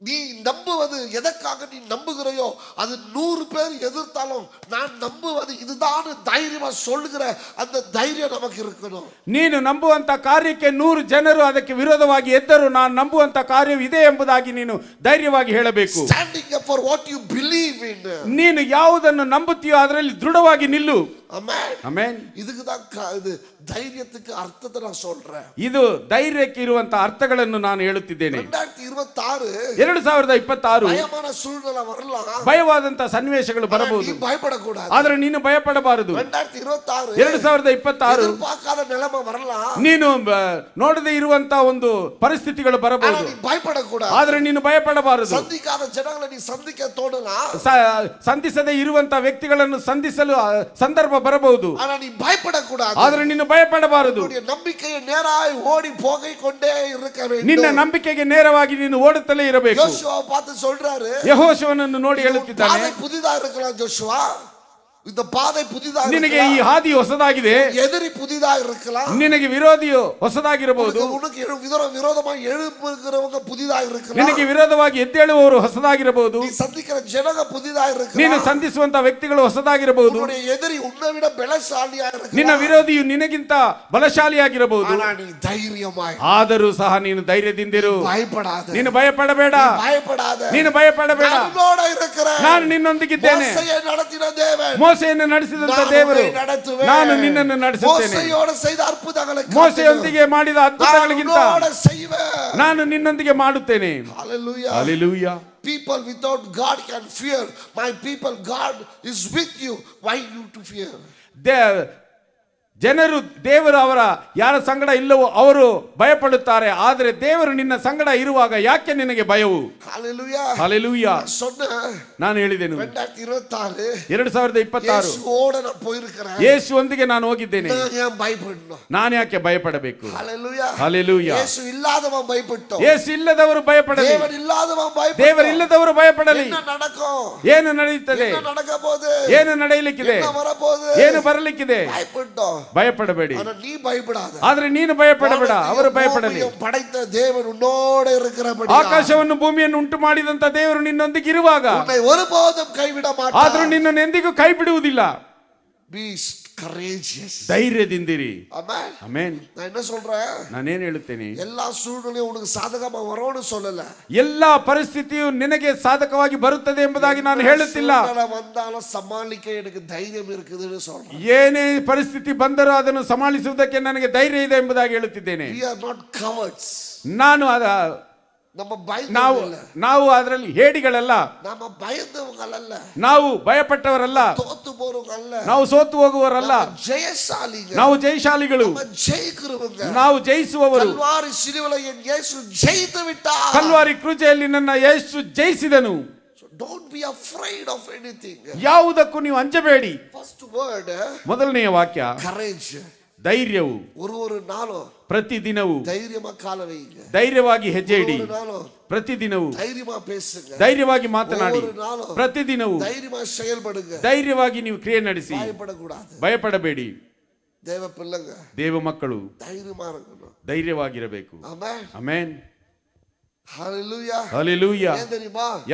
B: நீ நம்புவது எதற்காக நீ நம்புகிறாயோ அது 100 பேர் எதிர்த்தாலும் நான் நம்புவது இதுதான் தைரியமா சொல்லுகிற அந்த தைரியம் நமக்கு இருக்கணும்.
A: ನೀನು ನಂಬುವಂತ ಕಾರ್ಯಕ್ಕೆ 100 ಜನರು ಅದಕ್ಕೆ ವಿರೋಧವಾಗಿ ಎದ್ದರು ನಾನು ನಂಬುವಂತ ಕಾರ್ಯವು ಇದೆ ಎಂಬುದಾಗಿ ನೀನು ಧೈರ್ಯವಾಗಿ ಹೇಳಬೇಕು.
B: Standing up for what you believe in.
A: ನೀನು ಯಾವುದನ್ನು ನಂಬುತ್ತೀಯೋ ಅದರಲ್ಲಿ ದೃಢವಾಗಿ ನಿಲ್ಲು.
B: Amen.
A: ಆಮೆನ್.
B: இதுக்கு தான் இது தைரியத்துக்கு அர்த்தத்தை நான் சொல்றேன்.
A: ಇದು ಧೈರ್ಯಕ್ಕೆ ಇರುವಂತ ಅರ್ಥಗಳನ್ನು ನಾನು ಹೇಳುತ್ತಿದ್ದೇನೆ.
B: 2026 பயமான சூழ்நிலை வரலாம்.
A: ಭಯವಾದಂತ ಸನ್ನಿವೇಶಗಳು ಬರಬಹುದು.
B: நீ பயப்படக்கூடாது.
A: ಆದರೆ ನೀನು ಭಯಪಡಬಾರದು.
B: 2026 எதிர்பார்க்காத நிலைமை வரலாம்.
A: ನೀನು ನೋಡದೇ ಇರುವಂತ ಒಂದು ಪರಿಸ್ಥಿತಿಗಳು ಬರಬಹುದು.
B: நீ பயப்படக்கூடாது.
A: ಆದರೆ ನೀನು ಭಯಪಡಬಾರದು.
B: சந்திக்காத ஜனங்களை நீ சந்திக்க தோணலாம்.
A: ಸಂಧಿಸದೇ ಇರುವಂತ ವ್ಯಕ್ತಿಗಳನ್ನು ಸಂಧಿಸಲು ಸಂದರ್ಭ ಬರಬಹುದು.
B: ஆனா நீ பயப்படக்கூடாது.
A: ಆದರೆ ನೀನು ಭಯಪಡಬಾರದು.
B: உன்னுடைய நம்பிக்கையை நேராய் ஓடி போகிக்கொண்டே இருக்க வேண்டும்.
A: ನಿನ್ನ ನಂಬಿಕೆಗೆ ನೇರವಾಗಿ ನೀನು ಓಡುತ್ತಲೇ ಇರಬೇಕು.
B: யோசுவாவை பார்த்து சொல்றாரு.
A: ಯೆಹೋಶುವನನ್ನು ನೋಡಿ ಹೇಳುತ್ತಿದ್ದಾನೆ.
B: பாதை புதிதா இருக்கலாம் ஜோஷுவா. இந்த பாதை புதிதா
A: ನಿನಗೆ ಈ ಹಾದಿ ಹೊಸದಾಗಿದೆ.
B: எதிரி புதிதா இருக்கலாம்.
A: ನಿನಗೆ ವಿರೋಧಿಯು ಹೊಸದಾಗಿರಬಹುದು.
B: உனக்கு விரோதமா எழுப்புகிறவங்க புதிதா இருக்கலாம்.
A: ನಿನಗೆ ವಿರೋಧವಾಗಿ ಎದ್ದೇಳುವವರು ಹೊಸದಾಗಿರಬಹುದು.
B: நீ சந்திக்கிற ஜனங்க புதிதா இருக்கலாம்.
A: ನೀನು ಸಂಧಿಸುವಂತ ವ್ಯಕ್ತಿಗಳು ಹೊಸದಾಗಿರಬಹುದು.
B: உன்னுடைய எதிரி உன்னை விட பலசாலியா இருக்கலாம்.
A: ನಿನ್ನ ವಿರೋಧಿಯು ನಿನಗಿಂತ ಬಲಶಾಲಿಯಾಗಿರಬಹುದು.
B: ஆனா நீ தைரியமாய்
A: ಆದರೂ ಸಹ ನೀನು ಧೈರ್ಯದಿಂದಿರು.
B: பயப்படாத.
A: ನೀನು ಭಯಪಡಬೇಡ.
B: பயப்படாத.
A: ನೀನು ಭಯಪಡಬೇಡ.
B: நானோட இருக்கிறேன்.
A: ನಾನು ನಿನ್ನೊಂದಿಗಿದ್ದೇನೆ.
B: மோசேயை நடத்தின தேவன்.
A: ಮೋಸೆಯನ್ನು ನಡೆಸಿದಂತ ದೇವರು ನಾನು ನಿನ್ನನ್ನು ನಡೆಸುತ್ತೇನೆ.
B: ಮೋಸೆಯೋடு செய்த ಅದ್ಭುತங்களை
A: ಮೋಸೆಯೊಂದಿಗೆ ಮಾಡಿದ ಅದ್ಭುತಗಳಿಗಿಂತ ನಾನು ನಿನ್ನೊಂದಿಗೆ ಮಾಡುತ್ತೇನೆ.
B: Hallelujah.
A: Hallelujah.
B: People without God can fear. My people, God is with you. Why you to fear?
A: ಜನರು ದೇವರು ಅವರ ಯಾರ ಸಂಗಡ ಇಲ್ಲವೋ ಅವರು ಭಯಪಡುತ್ತಾರೆ. ಆದರೆ ದೇವರು ನಿನ್ನ ಸಂಗಡ ಇರುವಾಗ ಯಾಕೆ ನಿನಗೆ ಭಯವು?
B: Hallelujah.
A: Hallelujah. ನಾನು ಹೇಳಿದೆನು 2026
B: ಯೇಸುவோட ನಾನು போயிருக்கிறேன்.
A: ಯೇಸುವೊಂದಿಗೆ ನಾನು ಹೋಗಿದ್ದೇನೆ.
B: ನಾನು ಭಯಪಡணும்.
A: ನಾನು ಯಾಕೆ ಭಯಪಡಬೇಕು?
B: Hallelujah.
A: Hallelujah.
B: ಯೇಸು ಇಲ್ಲದವ ಭಯಪಟ್ಟು.
A: ಯೇಸು ಇಲ್ಲದವರು ಭಯಪಡಲಿ.
B: ದೇವರು ಇಲ್ಲದವ ಭಯಪಟ್ಟು.
A: ದೇವರು ಇಲ್ಲದವರು ಭಯಪಡಲಿ.
B: ಏನು நடக்கும்?
A: ಏನು ನಡೆಯುತ್ತದೆ?
B: ಏನು நடக்கಬಹುದು?
A: ಏನು ನಡೆಯಲಿಕ್ಕಿದೆ?
B: ಏನು ಬರಬಹುದು?
A: ಏನು ಬರಲಿಕ್ಕಿದೆ?
B: ಭಯಪಟ್ಟು.
A: ಭಯಪಡಬೇಡಿ.
B: ನೀ ಭಯಪಡಾದ.
A: ಆದ್ರೆ ನೀನು ಭಯಪಡಬೇಡ, ಅವರು ಭಯಪಡಲಿ.
B: ಪಡೆದ ದೇವರು ಉನ್ನೋಡ ಇರುக்கிறಬಡಿ.
A: ಆಕಾಶವನ್ನು ಭೂಮಿಯನ್ನು ಉಂಟು ಮಾಡಿದಂತ ದೇವರು ನಿನ್ನೊಂದಿಗೆ ಇರುವಾಗ
B: ಒರುಬೋದಂ ಕೈಬಿಡ ಮಾಟ.
A: ಆದರೂ ನಿನ್ನನ್ನು ಎಂದಿಗೂ ಕೈ ಬಿಡುವುದಿಲ್ಲ.
B: Be courageous.
A: ಧೈರ್ಯದಿಂದಿರಿ.
B: Amen.
A: ಆಮೆನ್.
B: நான் என்ன சொல்றேன்?
A: ನಾನೇನು ಹೇಳುತ್ತೇನೆ?
B: எல்லா சூழ்நிலையும் உனக்கு சாதகமா வரும்னு சொல்லல.
A: ಎಲ್ಲಾ ಪರಿಸ್ಥಿತಿಯು ನಿನಗೆ ಸಾಧಕವಾಗಿ ಬರುತ್ತದೆ ಎಂಬುದಾಗಿ ನಾನು ಹೇಳುತ್ತಿಲ್ಲ.
B: வந்தாலும் சமாளிக்க எனக்கு தைரியம் இருக்குதுன்னு சொல்றேன்.
A: ಏನೇ ಪರಿಸ್ಥಿತಿ ಬಂದರೂ ಅದನ್ನು ಸಮಾಲಿಸುವುದಕ್ಕೆ ನನಗೆ ಧೈರ್ಯ ಇದೆ ಎಂಬುದಾಗಿ ಹೇಳುತ್ತಿದ್ದೇನೆ.
B: We are not cowards.
A: ನಾನು ನಾವು ಅದರಲ್ಲಿ ಹೇಡಿಗಳಲ್ಲ.
B: ನಮ್ಮ ಭಯದವರಲ್ಲ.
A: ನಾವು ಭಯಪಟ್ಟವರಲ್ಲ.
B: ತೋತು ಹೋಗುವವರಲ್ಲ.
A: ನಾವು ಸೋತು ಹೋಗುವವರಲ್ಲ.
B: ಜಯಶಾಲಿಗಳು.
A: ನಾವು ಜಯಶಾಲಿಗಳು. ನಾವು ಜಯಿಸುವವರು.
B: ಕಲ್ವಾರಿ ಶಿಲುಬೆಯಲ್ಲಿ ಎನ್ ಯೇಸು ಜಯಿತು ಬಿಟ್ಟಾರ್.
A: ಕಲ್ವಾರಿ ಕ್ರೂಜೆಯಲ್ಲಿ ನನ್ನ ಯೇಸು ಜಯಿಸಿದನು.
B: Don't be afraid of anything.
A: ಯಾವುದಕ್ಕೂ ನೀವು ಅಂಜಬೇಡಿ.
B: First word.
A: ಮೊದಲನೆಯ ವಾಕ್ಯ
B: courage.
A: ಧೈರ್ಯವು.
B: ஒரு நாள்
A: ಪ್ರತಿದಿನವೂ
B: ಧೈರ್ಯமா ಕಾಲ வைங்க.
A: ಧೈರ್ಯವಾಗಿ ಹೆಜ್ಜೆ ಇಡಿ. ಪ್ರತಿದಿನವೂ
B: ಧೈರ್ಯமா பேசுங்க.
A: ಧೈರ್ಯವಾಗಿ ಮಾತನಾಡಿ. ಪ್ರತಿದಿನವೂ
B: ಧೈರ್ಯமா செயல்படுங்க.
A: ಧೈರ್ಯವಾಗಿ ನೀವು ಕ್ರಿಯೆ ನಡೆಸಿ.
B: ಭಯಪಡಕೂடாது.
A: ಭಯಪಡಬೇಡಿ.
B: ದೇವ ಪಿಲ್ಲಂಗ
A: ದೇವ ಮಕ್ಕಳು
B: ಧೈರ್ಯமா இருக்கணும்.
A: ಧೈರ್ಯವಾಗಿರಬೇಕು.
B: ಆಮೆನ್.
A: ಆಮೆನ್.
B: ಹalleluya.
A: ಹalleluya.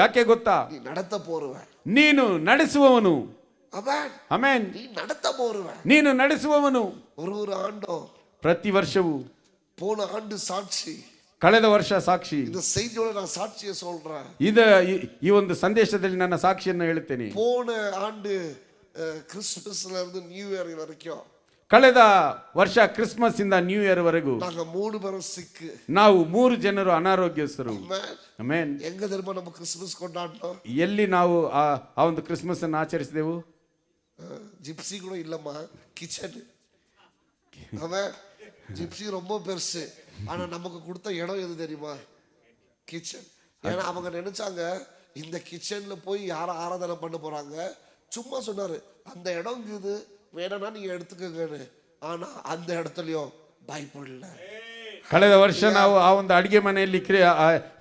A: ಯಾಕೆ ಗೊತ್ತಾ?
B: ನೀ நடத்த போறವ.
A: ನೀನು ನಡೆಸುವವನು.
B: ಆಮೆನ್.
A: ಆಮೆನ್.
B: ನೀ நடத்த போறವ.
A: ನೀನು ನಡೆಸುವವನು.
B: ஒரு ஆண்டோ
A: ಪ್ರತಿ ವರ್ಷವೂ
B: போன ஆண்டு சாட்சி
A: ಕಳೆದ ವರ್ಷ ಸಾಕ್ಷಿ.
B: இந்த செய்தியோட நான் சாட்சியை சொல்றேன்.
A: ಈ ಒಂದು ಸಂದೇಶದಲ್ಲಿ ನನ್ನ ಸಾಕ್ಷಿಯನ್ನು ಹೇಳುತ್ತೇನೆ.
B: போன ஆண்டு கிறிஸ்மஸ்ல இருந்து நியூ இயர் வரைக்கும்
A: ಕಳೆದ ವರ್ಷ ಕ್ರಿಸ್ಮಸ್ ಇಂದ ನ್ಯೂ ಇಯರ್ ವರೆಗೂ
B: நாங்க 3 பேரும் சிக்.
A: ನಾವು 3 ಜನರು ಅನಾರೋಗ್ಯಸ್ಥರು. ಆಮೆನ್.
B: எங்க தெரியுமா நம்ம கிறிஸ்மஸ் கொண்டாடணும்?
A: ಎಲ್ಲಿ ನಾವು ಆ ಒಂದು ಕ್ರಿಸ್ಮಸ್ ಅನ್ನು ಆಚರಿಸಿದೆವು?
B: ஜிப்சி கூட இல்லம்மா, கிச்சன். அவன் ஜிப்சி ரொம்ப பெருசு, ஆனா நமக்கு கொடுத்த இடம் எது தெரியுமா? கிச்சன். ஏன்னா அவங்க நினைச்சாங்க இந்த கிச்சன்ல போய் யார ஆராதனை பண்ண போறாங்க. சும்மா சொன்னாரு அந்த இடம் இது வேணா நீங்க எடுத்துக்கங்கன்னு. ஆனா அந்த இடத்துலயும் பயப்படல.
A: ಕಳೆದ ವರ್ಷ ನಾವು ಆ ಒಂದು ಅಡಿಗೆ ಮನೆಯಲ್ಲಿ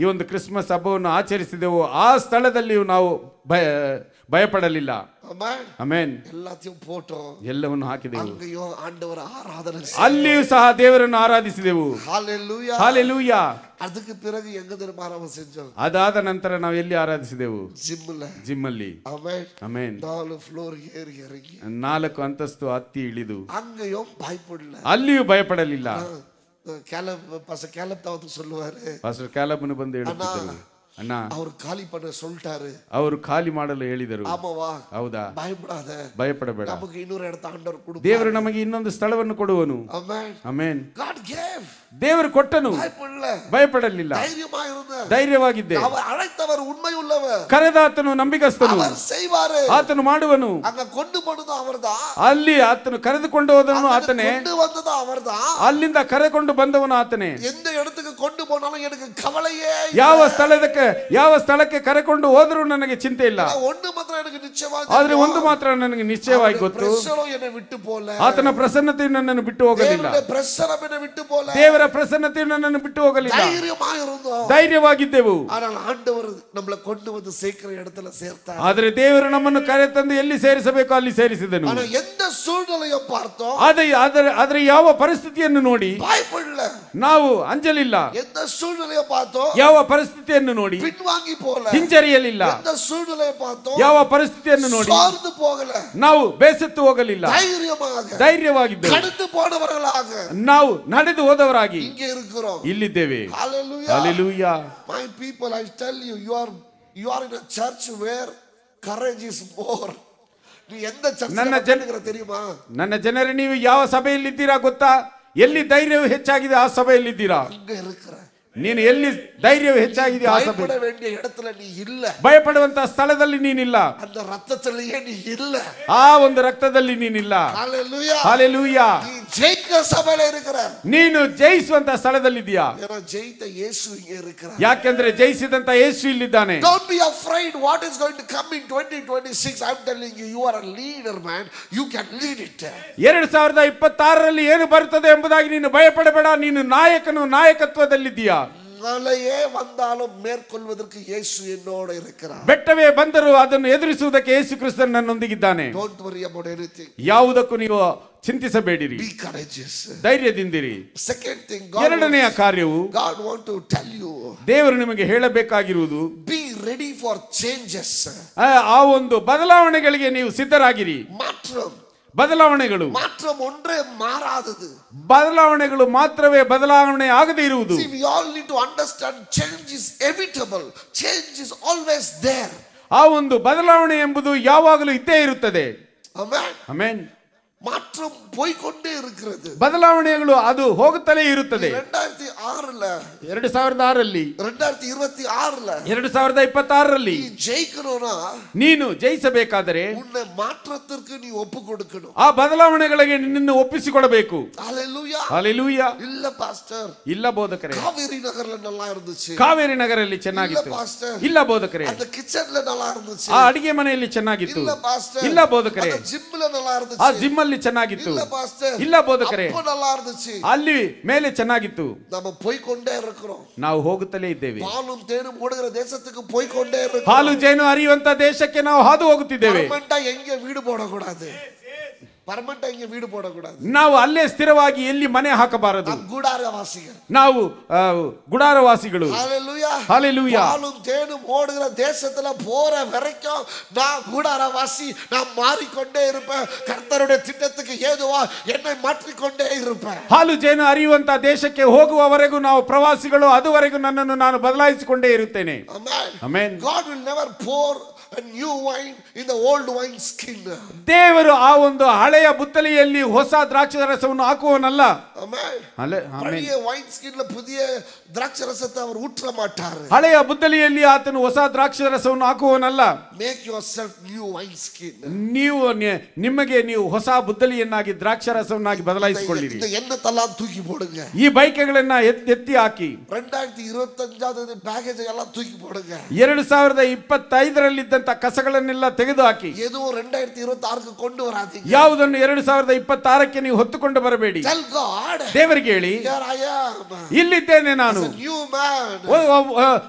A: ಈ ಒಂದು ಕ್ರಿಸ್ಮಸ್ ಹಬ್ಬವನ್ನು ಆಚರಿಸಿದೆವು. ಆ ಸ್ಥಳದಲ್ಲಿಯೂ ನಾವು ಭಯಪಡಲಿಲ್ಲ. ಆಮೆನ್.
B: எல்லாத்தையும் போட்டோம்,
A: ಎಲ್ಲವನ್ನು ಹಾಕಿದೆವು.
B: அங்கேயும் ஆண்டவரை ஆராதனை
A: ಅಲ್ಲಿಯೂ ಸಹ ದೇವರನ್ನು ಆರಾಧಿಸಿದೆವು.
B: ஹalleluya.
A: ಹಾಲೆಲೂಯಾ.
B: அதுக்கு பிறகு எங்க தெரியுமா ஆராதனை செஞ்சோம்?
A: ಅದಾದ ನಂತರ ನಾವು ಎಲ್ಲಿ ಆರಾಧಿಸಿದೆವು?
B: ಜಿಮ್
A: ಅಲ್ಲಿ.
B: ஆமென்.
A: ಆಮೆನ್.
B: 4 ಫ್ಲೋರ್ ಏರಿ ಇறங்கಿ
A: 4 ಅಂತಸ್ತು ಹತ್ತಿ ಇಳಿದು
B: அங்கேயும் பயப்படல.
A: ಅಲ್ಲಿಯೂ ಭಯಪಡಲಿಲ್ಲ.
B: கேலப் தாவத்து சொல்லுவாரு,
A: ಪಾಸ್ಟರ್ ಕ್ಯಾಲಬ್ನು ಬಂದು ಹೇಳುತ್ತಿದ್ದರು, ಅಣ್ಣ
B: அவர் காலி பண்ண சொல்லிட்டாரு.
A: ಅವರು ಖಾಲಿ ಮಾಡಲು ಹೇಳಿದರು.
B: ஆமாவா?
A: ಹೌದಾ?
B: பயப்படாத,
A: ಭಯಪಡಬೇಡ,
B: நமக்கு இன்னொரு இடத்தை ஆண்டவர் கொடுப்பார்.
A: ದೇವರು ನಮಗೆ ಇನ್ನೊಂದು ಸ್ಥಳವನ್ನು ಕೊಡುವನು.
B: ஆமென்.
A: ಆಮೆನ್.
B: God gave.
A: ದೇವರು ಕೊಟ್ಟನು,
B: பயப்படல,
A: ಭಯಪಡಲಿಲ್ಲ,
B: ಧೈರ್ಯமா இருந்த,
A: ಧೈರ್ಯವಾಗಿದ್ದೆ.
B: அவர் ಅழைத்தவர் ಉண்மை உள்ளவர்,
A: ಕರೆದಾತನು ನಂಬಿಗಸ್ತನು,
B: அவர் செய்வாரு,
A: ಆತನು ಮಾಡುವನು.
B: அங்க கொண்டு போனது அவர்தான்,
A: ಅಲ್ಲಿ ಆತನು ಕರೆದುಕೊಂಡು ಹೋದವನು ಆತನೇ,
B: கொண்டு வந்தது அவர்தான்,
A: ಅಲ್ಲಿಂದ ಕರೆಕೊಂಡು ಬಂದವನು ಆತನೇ.
B: எந்த இடத்துக்கு கொண்டு போனாலும் எனக்கு கவலையே இல்ல.
A: ಯಾವ ಸ್ಥಳಕ್ಕೆ ಕರೆಕೊಂಡು ಹೋದರೂ ನನಗೆ ಚಿಂತೆ ಇಲ್ಲ.
B: ஒன்று ಮಾತ್ರ எனக்கு நிச்சயமா,
A: ಆದ್ರೆ ಒಂದು ಮಾತ್ರ ನನಗೆ ನಿಶ್ಚಯವಾಗಿ ಗೊತ್ತು,
B: என்னை விட்டு போல,
A: ಆತನ ಪ್ರಸನ್ನತೆಯು ನನ್ನನ್ನು ಬಿಟ್ಟು ಹೋಗಲಿಲ್ಲ.
B: பிரசனம் என்னை விட்டு போல,
A: ದೇವರ ಪ್ರಸನ್ನತೆಯು ನನ್ನನ್ನು ಬಿಟ್ಟು ಹೋಗಲಿಲ್ಲ.
B: தைரியமா இருந்தோம்,
A: ಧೈರ್ಯವಾಗಿದ್ದೆವು.
B: ஆனால் ಆண்டவர் நம்மளை கொண்டு வந்து சேர்க்கிற இடத்துல சேர்த்தார்.
A: ಆದರೆ ದೇವರು ನಮ್ಮನ್ನು ಕರೆ ತಂದು ಎಲ್ಲಿ ಸೇರಿಸಬೇಕು ಅಲ್ಲಿ ಸೇರಿಸಿದನು.
B: ஆனால் எந்த சூழ்நிலையை பார்த்தோம்,
A: ಅದರ ಯಾವ ಪರಿಸ್ಥಿತಿಯನ್ನು ನೋಡಿ
B: பயப்படல,
A: ನಾವು ಅಂಜಲಿಲ್ಲ.
B: எந்த சூழ்நிலையை பார்த்தோம்,
A: ಯಾವ ಪರಿಸ್ಥಿತಿಯನ್ನು ನೋಡಿ
B: பின்வாங்கி போல,
A: ಹಿಂಜರಿಯಲಿಲ್ಲ.
B: எந்த சூழ்நிலையை பார்த்தோம்,
A: ಯಾವ ಪರಿಸ್ಥಿತಿಯನ್ನು ನೋಡಿ
B: சோர்ந்து போகல,
A: ನಾವು ಬೇಸತ್ತು ಹೋಗಲಿಲ್ಲ.
B: தைரியமாக,
A: ಧೈರ್ಯವಾಗಿದ್ದೆವು.
B: கடந்து போனவர்களாக
A: ನಾವು ನಡೆದು ಹೋದವರಾಗಿ
B: இங்கே இருக்கிறோம்.
A: ಇಲ್ಲಿದ್ದೇವೆ.
B: Hallelujah.
A: Hallelujah.
B: My people, I tell you, you are in a church where courage is more. நீ எந்த சர்ச்சில் தெரியுமா?
A: ನನ್ನ ಜನರೇ, ನೀವು ಯಾವ ಸಭೆಯಲ್ಲಿದ್ದೀರಾ ಗೊತ್ತಾ? ಎಲ್ಲಿ ಧೈರ್ಯವು ಹೆಚ್ಚಾಗಿದೆ ಆ ಸಭೆಯಲ್ಲಿದ್ದೀರಾ.
B: அங்க இருக்கிற
A: ನೀನು ಎಲ್ಲಿ ಧೈರ್ಯವು ಹೆಚ್ಚಾಗಿದೆ ಆ ಸಭೆ.
B: பயப்பட வேண்டிய இடத்துல நீ இல்ல,
A: ಭಯಪಡುವಂತ ಸ್ಥಳದಲ್ಲಿ ನೀನಿಲ್ಲ,
B: அந்த ரத்தத்திலேயே நீ இல்ல,
A: ಆ ಒಂದು ರಕ್ತದಲ್ಲಿ ನೀನಿಲ್ಲ.
B: Hallelujah.
A: Hallelujah.
B: நீ ஜெயிக்க சபையில இருக்கிற,
A: ನೀನು ಜಯಿಸುವಂತ ಸ್ಥಳದಲ್ಲಿದ್ದೀಯಾ.
B: ஏன்னா ஜெயித்த இயேசு இங்க இருக்கிறார்.
A: ಯಾಕೆಂದ್ರೆ ಜಯಿಸಿದಂತ ಯೇಸು ಇಲ್ಲಿದ್ದಾನೆ.
B: Don't be afraid what is going to come in 2026. I'm telling you, you are a leader, man. You can lead it.
A: 2026ರಲ್ಲಿ ಏನು ಬರುತ್ತದೆ ಎಂಬುದಾಗಿ ನೀನು ಭಯಪಡಬೇಡ. ನೀನು ನಾಯಕತ್ವದಲ್ಲಿದ್ದೀಯಾ.
B: ಮಳೆಯೇ ಬಂದಾலும் மேற்கொள்வதற்கு ಯೇಸು என்னோட இருக்கிறார்.
A: ಬೆಟ್ಟವೇ ಬಂದರೂ ಅದನ್ನು ಎದುರಿಸುವುದಕ್ಕೆ ಯೇಸು ಕ್ರಿಸ್ತನು ನನ್ನೊಂದಿಗಿದ್ದಾನೆ.
B: Don't worry about anything.
A: ಯಾವುದಕ್ಕೂ ನೀವು ಚಿಂತಿಸಬೇಡಿರಿ.
B: Be courageous.
A: ಧೈರ್ಯದಿಂದಿರಿ.
B: Second thing,
A: ಎರಡನೆಯ ಕಾರ್ಯವು
B: God want to tell you,
A: ದೇವರು ನಿಮಗೆ ಹೇಳಬೇಕಾಗಿರುವುದು,
B: be ready for changes.
A: ಆ ಒಂದು ಬದಲಾವಣೆಗಳಿಗೆ ನೀವು ಸಿದ್ಧರಾಗಿರಿ. ಬದಲಾವಣೆಗಳು
B: ஒன்றே மாறாதது.
A: ಬದಲಾವಣೆಗಳು ಮಾತ್ರವೇ ಬದಲಾವಣೆ ಆಗದೇ ಇರುವುದು.
B: See, we all need to understand change is inevitable. Change is always there.
A: ಆ ಒಂದು ಬದಲಾವಣೆ ಎಂಬುದು ಯಾವಾಗಲೂ ಇದ್ದೇ ಇರುತ್ತದೆ.
B: Amen.
A: ಆಮೆನ್.
B: மாற்றம் போய்க்கொண்டே இருக்கிறது.
A: ಬದಲಾವಣೆಗಳು ಅದು ಹೋಗುತ್ತಲೇ ಇರುತ್ತದೆ.
B: 2006ರಲ್ಲಿ
A: 2026ರಲ್ಲಿ
B: ஜெயிக்கணும்னா,
A: ನೀನು ಜಯಿಸಬೇಕಾದರೆ
B: உன்னை மாற்றத்திற்கு நீ ஒப்பு கொடுக்கணும்.
A: ಆ ಬದಲಾವಣೆಗಳಿಗೆ ನಿನ್ನನ್ನು ಒಪ್ಪಿಸಿಕೊಡಬೇಕು.
B: Hallelujah.
A: Hallelujah.
B: இல்ல பாஸ்டர்,
A: ಇಲ್ಲ ಬೋಧಕರೇ,
B: காவேரி நகர்ல நல்லா இருந்துச்சு.
A: ಕಾವೇರಿ ನಗರಲ್ಲಿ ಚೆನ್ನಾಗಿತ್ತು. ಇಲ್ಲ ಬೋಧಕರೇ,
B: அந்த கிச்சன்ல நல்லா இருந்துச்சு.
A: ಆ ಅಡಿಗೆ ಮನೆಯಲ್ಲಿ ಚೆನ್ನಾಗಿತ್ತು.
B: இல்ல பாஸ்டர்,
A: ಇಲ್ಲ ಬೋಧಕರೇ,
B: அந்த ஜிம்ல நல்லா இருந்துச்சு.
A: ಆ ಜಿಮ್ ಅಲ್ಲಿ ಚೆನ್ನಾಗಿತ್ತು.
B: இல்ல பாஸ்டர்,
A: ಇಲ್ಲ ಬೋಧಕರೇ,
B: அப்ப நல்லா இருந்துச்சு.
A: ಅಲ್ಲಿ ಮೇಲೆ ಚೆನ್ನಾಗಿತ್ತು.
B: நம்ம போய்க்கொண்டே இருக்கிறோம்.
A: ನಾವು ಹೋಗುತ್ತಲೇ ಇದ್ದೇವೆ.
B: பாலும் தேனும் ஓடுகிற தேசத்துக்கு போய்க்கொண்டே இருக்கிறோம்.
A: ಹಾಲು ಜೇನು ಹರಿಯುವಂತ ದೇಶಕ್ಕೆ ನಾವು ಹಾದು ಹೋಗುತ್ತಿದ್ದೇವೆ.
B: பர்மனண்டா எங்க வீடு போடக்கூடாது. பர்மனண்டா இங்க வீடு போடக்கூடாது.
A: ನಾವು ಅಲ್ಲೇ ಸ್ಥಿರವಾಗಿ ಎಲ್ಲಿ ಮನೆ ಹಾಕಬಾರದು.
B: நாம் கூடாரவாசிகள்.
A: ನಾವು ಗುಡಾರವಾಸಿಗಳು.
B: ஹalleluya.
A: ஹalleluya.
B: பாலும் தேனும் ஓடுகிற தேசத்துல போற வரைக்கும் நான் கூடாரவாசி, நான் மாறிக்கொண்டே இருப்பேன். கர்த்தருடைய திட்டத்துக்கு ஏதுவா என்னை மாற்றிக்கொண்டே இருப்பேன்.
A: ಹಾಲು ಜೇನು ಹರಿಯುವಂತ ದೇಶಕ್ಕೆ ಹೋಗುವವರೆಗೂ ನಾವು ಪ್ರವಾಸಿಗಳು, ಅದುವರೆಗೂ ನನ್ನನ್ನು ನಾನು ಬದಲಾಯಿಸಿಕೊಂಡೇ ಇರುತ್ತೇನೆ.
B: Amen.
A: Amen.
B: God will never pour a new wine in the old wine skin.
A: ದೇವರು ಆ ಒಂದು ಹಳೆಯ ಬುತ್ತಲಿಯಲ್ಲಿ ಹೊಸ ದ್ರಾಕ್ಷಿ ರಸವನ್ನು ಹಾಕುವನಲ್ಲ.
B: Amen. பழைய wine skinல புதிய திராட்சை ரசத்தை அவர் ஊற்ற மாட்டார்.
A: ಹಳೆಯ ಬುತ್ತಲಿಯಲ್ಲಿ ಆತನು ಹೊಸ ದ್ರಾಕ್ಷಿ ರಸವನ್ನು ಹಾಕುವನಲ್ಲ.
B: Make yourself new wine skin.
A: ನಿಮಗೆ ನೀವು ಹೊಸ ಬುತ್ತಲಿಯನ್ನಾಗಿ ದ್ರಾಕ್ಷಿ ರಸವನ್ನಾಗಿ ಬದಲಾಯಿಸಿಕೊಳ್ಳಿರಿ.
B: இந்த எண்ணத்தெல்லாம் தூக்கி போடுங்க.
A: ಈ ಬೈಕೆಗಳನ್ನ ಎತ್ತಿ ಹಾಕಿ
B: 2025 ಪ್ಯಾಕೇಜ್ ಎಲ್ಲ ತೂಕಿ போடுங்க.
A: 2025ರಲ್ಲಿದ್ದಂತ ಕಸಗಳನ್ನೆಲ್ಲ ತೆಗೆದು ಹಾಕಿ.
B: ஏதோ 2026க்கு கொண்டு வராதீங்க.
A: ಯಾವುದನ್ನು 2026ಕ್ಕೆ ನೀವು ಹೊತ್ತುಕೊಂಡು ಬರಬೇಡಿ.
B: Tell God,
A: ದೇವರಿಗೆ ಹೇಳಿ,
B: here I am.
A: ಇಲ್ಲಿದ್ದೇನೆ ನಾನು,
B: As a new man.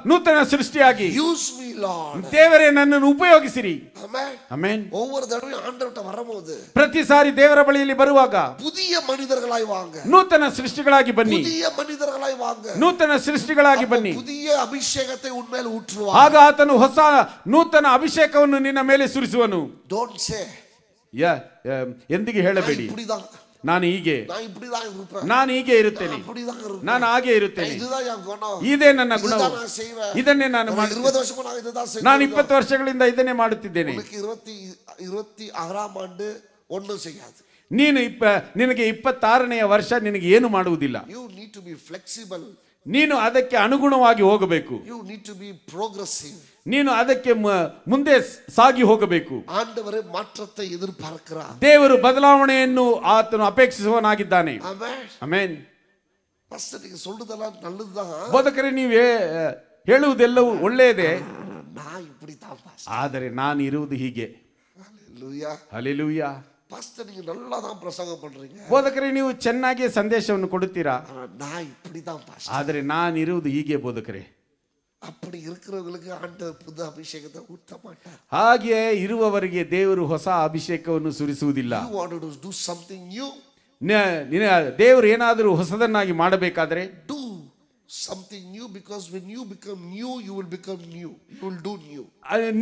A: ನೂತನ ಸೃಷ್ಟಿಯಾಗಿ.
B: Use me, Lord.
A: ದೇವರೇ ನನ್ನನ್ನು ಉಪಯೋಗಿಸಿರಿ.
B: Amen.
A: ಆಮೆನ್.
B: ஒவ்வொரு தடவையும் ஆண்டவர்ட்ட வரும்போது
A: ಪ್ರತಿ ಸಾರಿ ದೇವರ ಬಳಿಯಲ್ಲಿ ಬರುವಾಗ
B: புதிய மனிதர்களாய் வாங்க.
A: ನೂತನ ಸೃಷ್ಟಿಗಳಾಗಿ ಬನ್ನಿ.
B: புதிய மனிதர்களாய் வாங்க.
A: ನೂತನ ಸೃಷ್ಟಿಗಳಾಗಿ ಬನ್ನಿ.
B: புதிய ಅಭಿಷೇಕத்தை உன்ಮೇಲೆ ஊற்றுவார்.
A: ಆಗ ಆತನು ಹೊಸ ನೂತನ ಅಭಿಷೇಕವನ್ನು ನಿನ್ನ ಮೇಲೆ ಸುರಿಸುವನು.
B: Don't say,
A: ಎಂದಿಗೆ ಹೇಳಬೇಡಿ,
B: இப்படிதான்
A: ನಾನು ಹೀಗೆ,
B: நான் இப்படிதான் இருப்பேன்,
A: ನಾನು ಹೀಗೆ ಇರುತ್ತೇನೆ,
B: இப்படிதான் இருப்பேன்,
A: ನಾನು ಹಾಗೆ ಇರುತ್ತೇನೆ,
B: இதுதான் என் குணம்,
A: ಇದೇ ನನ್ನ ಗುಣವು,
B: இதுதான் நான் செய்வேன்,
A: ಇದನ್ನೇ ನಾನು
B: 20 வருஷமா நான் இதுதான் செய்வேன்.
A: ನಾನು 20 ವರ್ಷಗಳಿಂದ ಇದನ್ನೇ ಮಾಡುತ್ತಿದ್ದೇನೆ.
B: உனக்கு 26ஆம் ஆண்டு ஒண்ணும் செய்யாது.
A: ನಿನಗೆ 26ನೇ ವರ್ಷ ನಿನಗೆ ಏನು ಮಾಡುವುದಿಲ್ಲ.
B: You need to be flexible.
A: ನೀನು ಅದಕ್ಕೆ ಅನುಗುಣವಾಗಿ ಹೋಗಬೇಕು.
B: You need to be progressive.
A: ನೀನು ಅದಕ್ಕೆ ಮುಂದೆ ಸಾಗಿ ಹೋಗಬೇಕು.
B: ஆண்டவர் மாற்றத்தை எதிர்பார்க்கிறார்.
A: ದೇವರು ಬದಲಾವಣೆಯನ್ನು ಆತನು ಅಪೇಕ್ಷಿಸುವವನಾಗಿದ್ದಾನೆ.
B: ಆಮೆನ್.
A: ಆಮೆನ್.
B: ಪಾಸ್ಟರ್ ನೀವು சொல்றதெல்லாம் நல்லதுதான்.
A: ಬೋಧಕರೇ ನೀವು ಹೇಳುವುದೆಲ್ಲವೂ ಒಳ್ಳೆಯದೇ,
B: நான் இப்படிதான் பாஸ்டர்,
A: ಆದರೆ ನಾನು ಇರುವುದು ಹೀಗೆ.
B: ஹalleluya.
A: ಹಲ್ಲೆಲೂಯಾ.
B: பாஸ்டர் நீங்க நல்லா தான் பிரசங்கம் பண்றீங்க.
A: ಬೋಧಕರೇ ನೀವು ಚೆನ್ನಾಗಿ ಸಂದೇಶವನ್ನು ಕೊಡುತ್ತೀರಾ,
B: நான் இப்படிதான் பாஸ்டர்,
A: ಆದರೆ ನಾನು ಇರುವುದು ಹೀಗೆ ಬೋಧಕರೇ.
B: அப்படி இருக்கிறவங்களுக்கு ஆண்டவர் புது அபிஷேகத்தை ஊத்த மாட்டார்.
A: ಹಾಗೆ ಇರುವವರಿಗೆ ದೇವರು ಹೊಸ ಅಭಿಷೇಕವನ್ನು ಸುರಿಸುವುದಿಲ್ಲ.
B: You want to do something new?
A: ದೇವರು ಏನಾದರೂ ಹೊಸದನ್ನಾಗಿ ಮಾಡಬೇಕಾದ್ರೆ
B: Do something new, because when you become new you will become new. You will do new.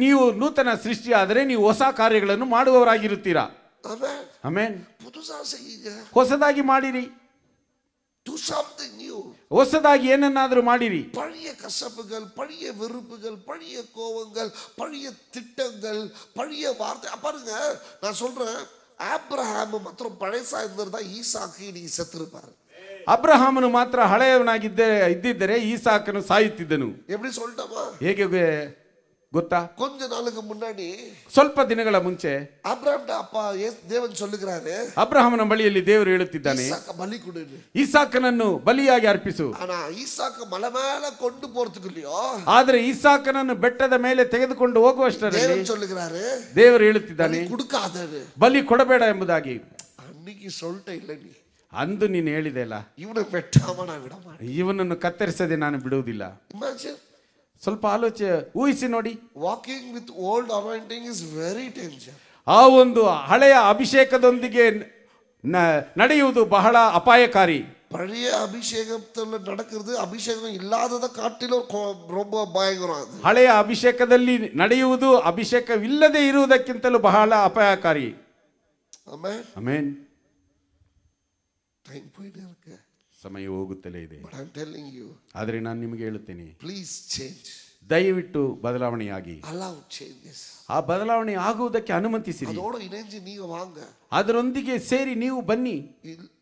A: ನೀವು ನೂತನ ಸೃಷ್ಟಿ ಆದರೆ ನೀವು ಹೊಸ ಕಾರ್ಯಗಳನ್ನು ಮಾಡುವವರಾಗಿರುತ್ತೀರಾ.
B: Amen.
A: ಆಮೆನ್.
B: புதுசா செய்யுங்க.
A: ಹೊಸದಾಗಿ ಮಾಡಿರಿ.
B: Do something new.
A: ಹೊಸದಾಗಿ ಏನನ್ನಾದರೂ ಮಾಡಿರಿ.
B: பழைய கசப்புகள், பழைய வெறுப்புகள், பழைய கோபங்கள், பழைய திட்டங்கள், பழைய வார்த்தை. பாருங்க, நான் சொல்றேன், ஆபிரகாம் மாத்திரம் பழையசா இருந்திருந்தா ஈசாக்கு இன்னைக்கு செத்துருப்பாரு.
A: ಅಬ್ರಹಾಮನು ಮಾತ್ರ ಇದ್ದಿದ್ದರೆ ಈಸಾಕನು ಸಾಯುತ್ತಿದ್ದನು.
B: எப்படி சொல்லிட்டோமா?
A: ಹೇಗೆ ಗೊತ್ತಾ?
B: கொஞ்ச நாளுக்கு முன்னாடி,
A: ಸ್ವಲ್ಪ ದಿನಗಳ ಮುಂಚೆ
B: ஆபிரகாம் அப்பா தேவன் சொல்லுகிறாரு,
A: ಅಬ್ರಹಾಮನ ಬಳಿಯಲ್ಲಿ ದೇವರು ಹೇಳುತ್ತಿದ್ದಾನೆ,
B: ஈசாக்க பலி கொடு.
A: ಈಸಾಕನನ್ನು ಬಲಿಯಾಗಿ ಅರ್ಪಿಸು.
B: ஆனா ஈசாக்க மலை மேல கொண்டு போறதுக்கு இல்லையோ,
A: ಆದರೆ ಈಸಾಕನನ್ನು ಬೆಟ್ಟದ ಮೇಲೆ ತೆಗೆದುಕೊಂಡು ಹೋಗುವಷ್ಟರಲ್ಲಿ
B: தேவன் சொல்லுகிறாரு,
A: ದೇವರು ಹೇಳುತ್ತಿದ್ದಾನೆ,
B: கொடுக்காத,
A: ಬಲಿ ಕೊಡಬೇಡ ಎಂಬುದಾಗಿ.
B: அன்னைக்கு சொல்லிட்ட இல்ல நீ,
A: ಅಂದು ನೀನು ಹೇಳಿದೆ ಅಲ್ಲ,
B: ಇವನು வெட்டாம நான் விட மாட்டேன்.
A: ಇವನನ್ನು ಕತ್ತರಿಸದೆ ನಾನು ಬಿಡುವುದಿಲ್ಲ.
B: Imagine.
A: ಸ್ವಲ್ಪ ಊಹಿಸಿ ನೋಡಿ.
B: Walking with old anointing is very danger.
A: ಆ ಒಂದು ಹಳೆಯ ಅಭಿಷೇಕದೊಂದಿಗೆ ನಡೆಯುವುದು ಬಹಳ ಅಪಾಯಕಾರಿ.
B: பழைய அபிஷேகத்துல நடக்கிறது அபிஷேகம் இல்லாததை காட்டிலும் ரொம்ப பயங்கரம்.
A: ಹಳೆಯ ಅಭಿಷೇಕದಲ್ಲಿ ನಡೆಯುವುದು ಅಭಿಷೇಕವಿಲ್ಲದೆ ಇರುವುದಕ್ಕಿಂತಲೂ ಬಹಳ ಅಪಾಯಕಾರಿ.
B: ಆಮೆನ್.
A: ಆಮೆನ್.
B: ಟೈಮ್ போயிட்டே இருக்கு,
A: ಸಮಯ ಹೋಗುತ್ತಲೇ ಇದೆ.
B: But I'm telling you,
A: ಆದರೆ ನಾನು ನಿಮಗೆ ಹೇಳುತ್ತೇನೆ,
B: please change.
A: ದಯವಿಟ್ಟು ಬದಲಾವಣೆಯಾಗಿ.
B: Allow changes.
A: ಆ ಬದಲಾವಣೆ ಆಗುವುದಕ್ಕೆ ಅನುಮತಿಸಿರಿ.
B: அதோட இணைஞ்சு நீங்க வாங்க.
A: ಅದರೊಂದಿಗೆ ಸೇರಿ ನೀವು ಬನ್ನಿ.